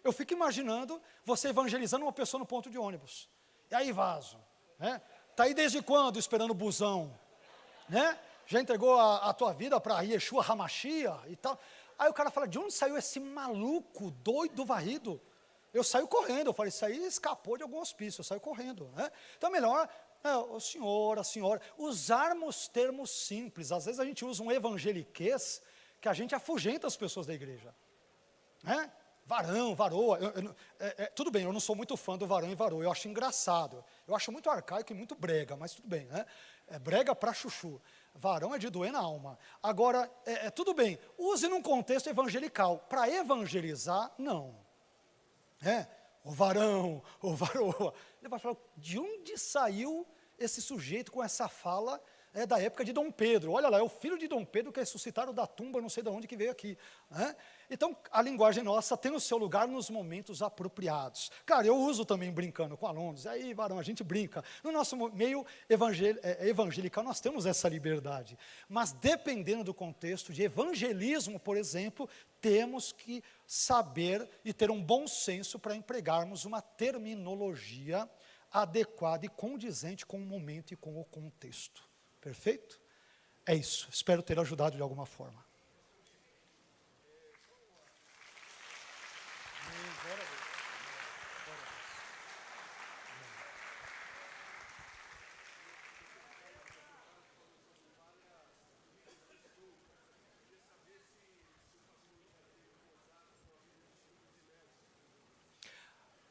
Eu fico imaginando você evangelizando uma pessoa no ponto de ônibus. E aí, vaso? Está aí desde quando esperando o busão? Né? Já entregou a tua vida para Yeshua Hamashia e tal? Aí o cara fala, de onde saiu esse maluco doido varrido? Eu saio correndo, eu falei, isso aí escapou de algum hospício, eu saio correndo, né? Então é melhor, o senhor, a senhora, usarmos termos simples. Às vezes a gente usa um evangeliquez que a gente afugenta as pessoas da igreja, né? Varão, varoa, tudo bem, eu não sou muito fã do varão e varoa, eu acho engraçado, eu acho muito arcaico e muito brega, mas tudo bem, né? Brega para chuchu. varão é de doer na alma. Agora, tudo bem, use num contexto evangelical. Para evangelizar, não. O varão, o varoa. Ele vai falar, de onde saiu esse sujeito com essa fala da época de Dom Pedro? Olha lá, é o filho de Dom Pedro que ressuscitaram da tumba, não sei de onde que veio aqui. Então, a linguagem nossa tem o seu lugar nos momentos apropriados. Claro, eu uso também brincando com alunos, aí, varão, a gente brinca. No nosso meio evangelical, nós temos essa liberdade. Mas, dependendo do contexto de evangelismo, por exemplo, temos que saber e ter um bom senso para empregarmos uma terminologia adequada e condizente com o momento e com o contexto. Perfeito? É isso. Espero ter ajudado de alguma forma.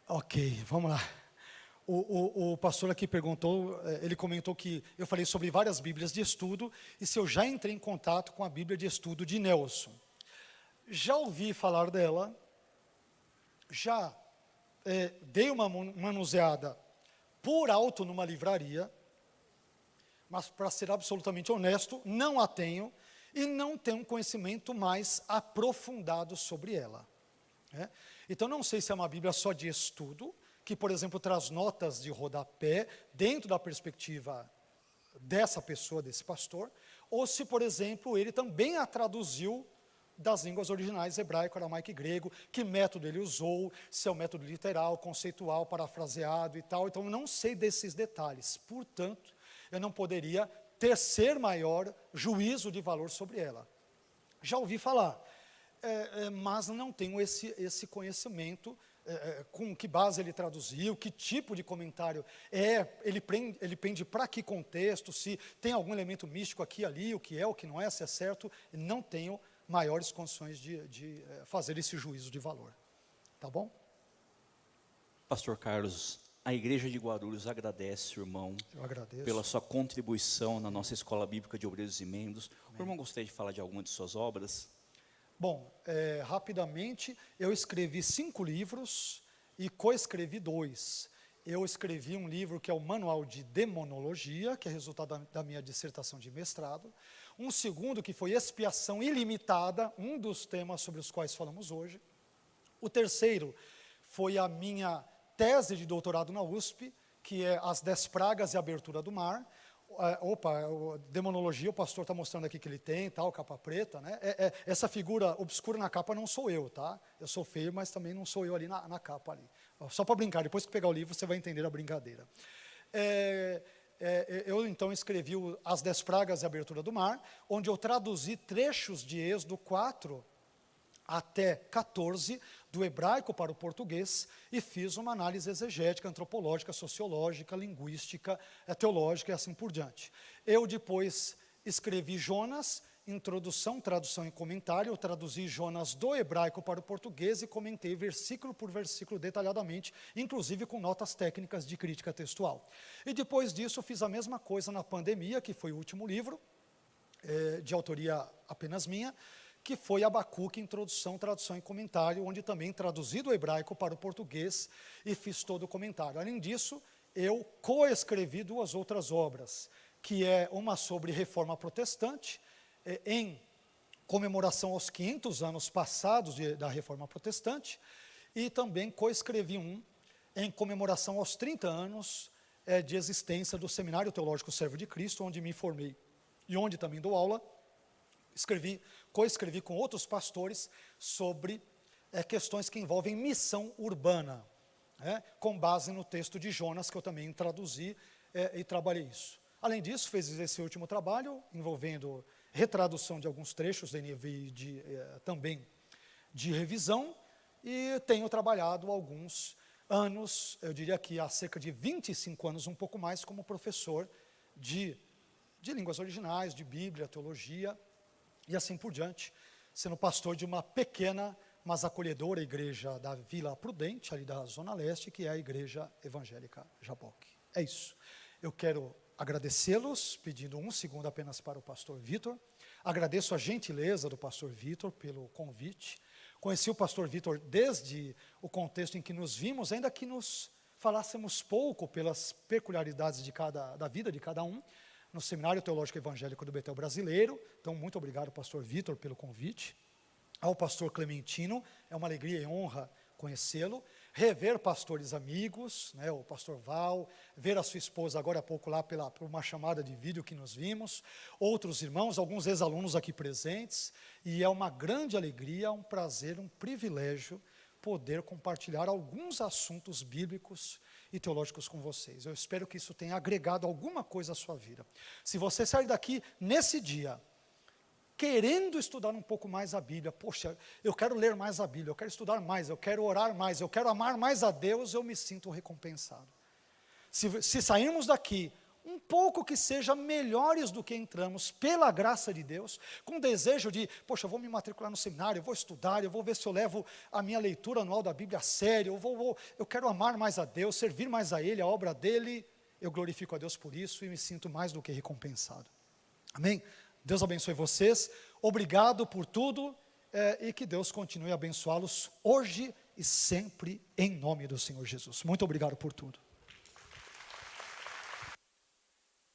Ok, vamos lá. O pastor aqui perguntou, ele comentou que eu falei sobre várias Bíblias de estudo e se eu já entrei em contato com a Bíblia de estudo de Nelson. Já ouvi falar dela, já dei uma manuseada por alto numa livraria, mas para ser absolutamente honesto, não a tenho e não tenho um conhecimento mais aprofundado sobre ela. Então, não sei se é uma Bíblia só de estudo, que, por exemplo, traz notas de rodapé dentro da perspectiva dessa pessoa, desse pastor, ou se, por exemplo, ele também a traduziu das línguas originais, hebraico, aramaico e grego, que método ele usou, se é o método literal, conceitual, parafraseado e tal. Então, eu não sei desses detalhes. Portanto, eu não poderia tecer maior juízo de valor sobre ela. Já ouvi falar, mas não tenho esse conhecimento, com que base ele traduziu, que tipo de comentário ele pende para que contexto, se tem algum elemento místico aqui e ali, o que não é, se é certo, não tenho maiores condições de fazer esse juízo de valor. Tá bom? Pastor Carlos, a Igreja de Guarulhos agradece, irmão, Eu agradeço. pela sua contribuição na nossa Escola Bíblica de Obreiros e Membros. O irmão gostaria de falar de alguma de suas obras? Bom, rapidamente, eu escrevi 5 livros e coescrevi 2. Eu escrevi um livro que é o Manual de Demonologia, que é resultado da minha dissertação de mestrado. Um segundo que foi Expiação Ilimitada, um dos temas sobre os quais falamos hoje. O terceiro foi a minha tese de doutorado na USP, que é As 10 Pragas e a Abertura do Mar. Demonologia, o pastor está mostrando aqui que ele tem, tal, capa preta, né? Essa figura obscura na capa não sou eu, tá? Eu sou feio, mas também não sou eu ali na capa ali. Só para brincar, depois que pegar o livro você vai entender a brincadeira. Eu então escrevi As 10 Pragas e a Abertura do Mar, onde eu traduzi trechos de Êxodo 4 até 14, do hebraico para o português, e fiz uma análise exegética, antropológica, sociológica, linguística, teológica e assim por diante. Eu depois escrevi Jonas, introdução, tradução e comentário. Eu traduzi Jonas do hebraico para o português e comentei versículo por versículo detalhadamente, inclusive com notas técnicas de crítica textual. E depois disso fiz a mesma coisa na Pandemia, que foi o último livro, de autoria apenas minha, que foi Abacuque, introdução, tradução e comentário, onde também traduzi do hebraico para o português e fiz todo o comentário. Além disso, eu coescrevi 2 outras obras, que é uma sobre reforma protestante, em comemoração aos 500 anos passados da reforma protestante, e também coescrevi um em comemoração aos 30 anos de existência do Seminário Teológico Servo de Cristo, onde me formei e onde também dou aula. Coescrevi com outros pastores sobre questões que envolvem missão urbana, com base no texto de Jonas, que eu também traduzi e trabalhei isso. Além disso, fez esse último trabalho, envolvendo retradução de alguns trechos da NVI também de revisão, e tenho trabalhado alguns anos, eu diria que há cerca de 25 anos, um pouco mais, como professor de línguas originais, de Bíblia, teologia, e assim por diante, sendo pastor de uma pequena, mas acolhedora igreja da Vila Prudente, ali da Zona Leste, que é a Igreja Evangélica Jaboque. É isso. Eu quero agradecê-los, pedindo um segundo apenas para o pastor Vitor. Agradeço a gentileza do pastor Vitor pelo convite. Conheci o pastor Vitor desde o contexto em que nos vimos, ainda que nos falássemos pouco pelas peculiaridades da vida de cada um, no Seminário Teológico Evangélico do Betel Brasileiro. Então, muito obrigado, pastor Vitor, pelo convite. Ao pastor Clementino, é uma alegria e honra conhecê-lo. Rever pastores amigos, né, o pastor Val, ver a sua esposa agora há pouco lá por uma chamada de vídeo que nos vimos, outros irmãos, alguns ex-alunos aqui presentes, e é uma grande alegria, um prazer, um privilégio poder compartilhar alguns assuntos bíblicos e teológicos com vocês. Eu espero que isso tenha agregado alguma coisa à sua vida. Se você sair daqui nesse dia querendo estudar um pouco mais a Bíblia, poxa, eu quero ler mais a Bíblia, eu quero estudar mais, eu quero orar mais, eu quero amar mais a Deus, eu me sinto recompensado. Se sairmos daqui um pouco que seja melhores do que entramos, pela graça de Deus, com desejo de, poxa, eu vou me matricular no seminário, eu vou estudar, eu vou ver se eu levo a minha leitura anual da Bíblia a sério, eu quero amar mais a Deus, servir mais a Ele, a obra dEle, eu glorifico a Deus por isso e me sinto mais do que recompensado. Amém? Deus abençoe vocês, obrigado por tudo, e que Deus continue a abençoá-los hoje e sempre, em nome do Senhor Jesus. Muito obrigado por tudo.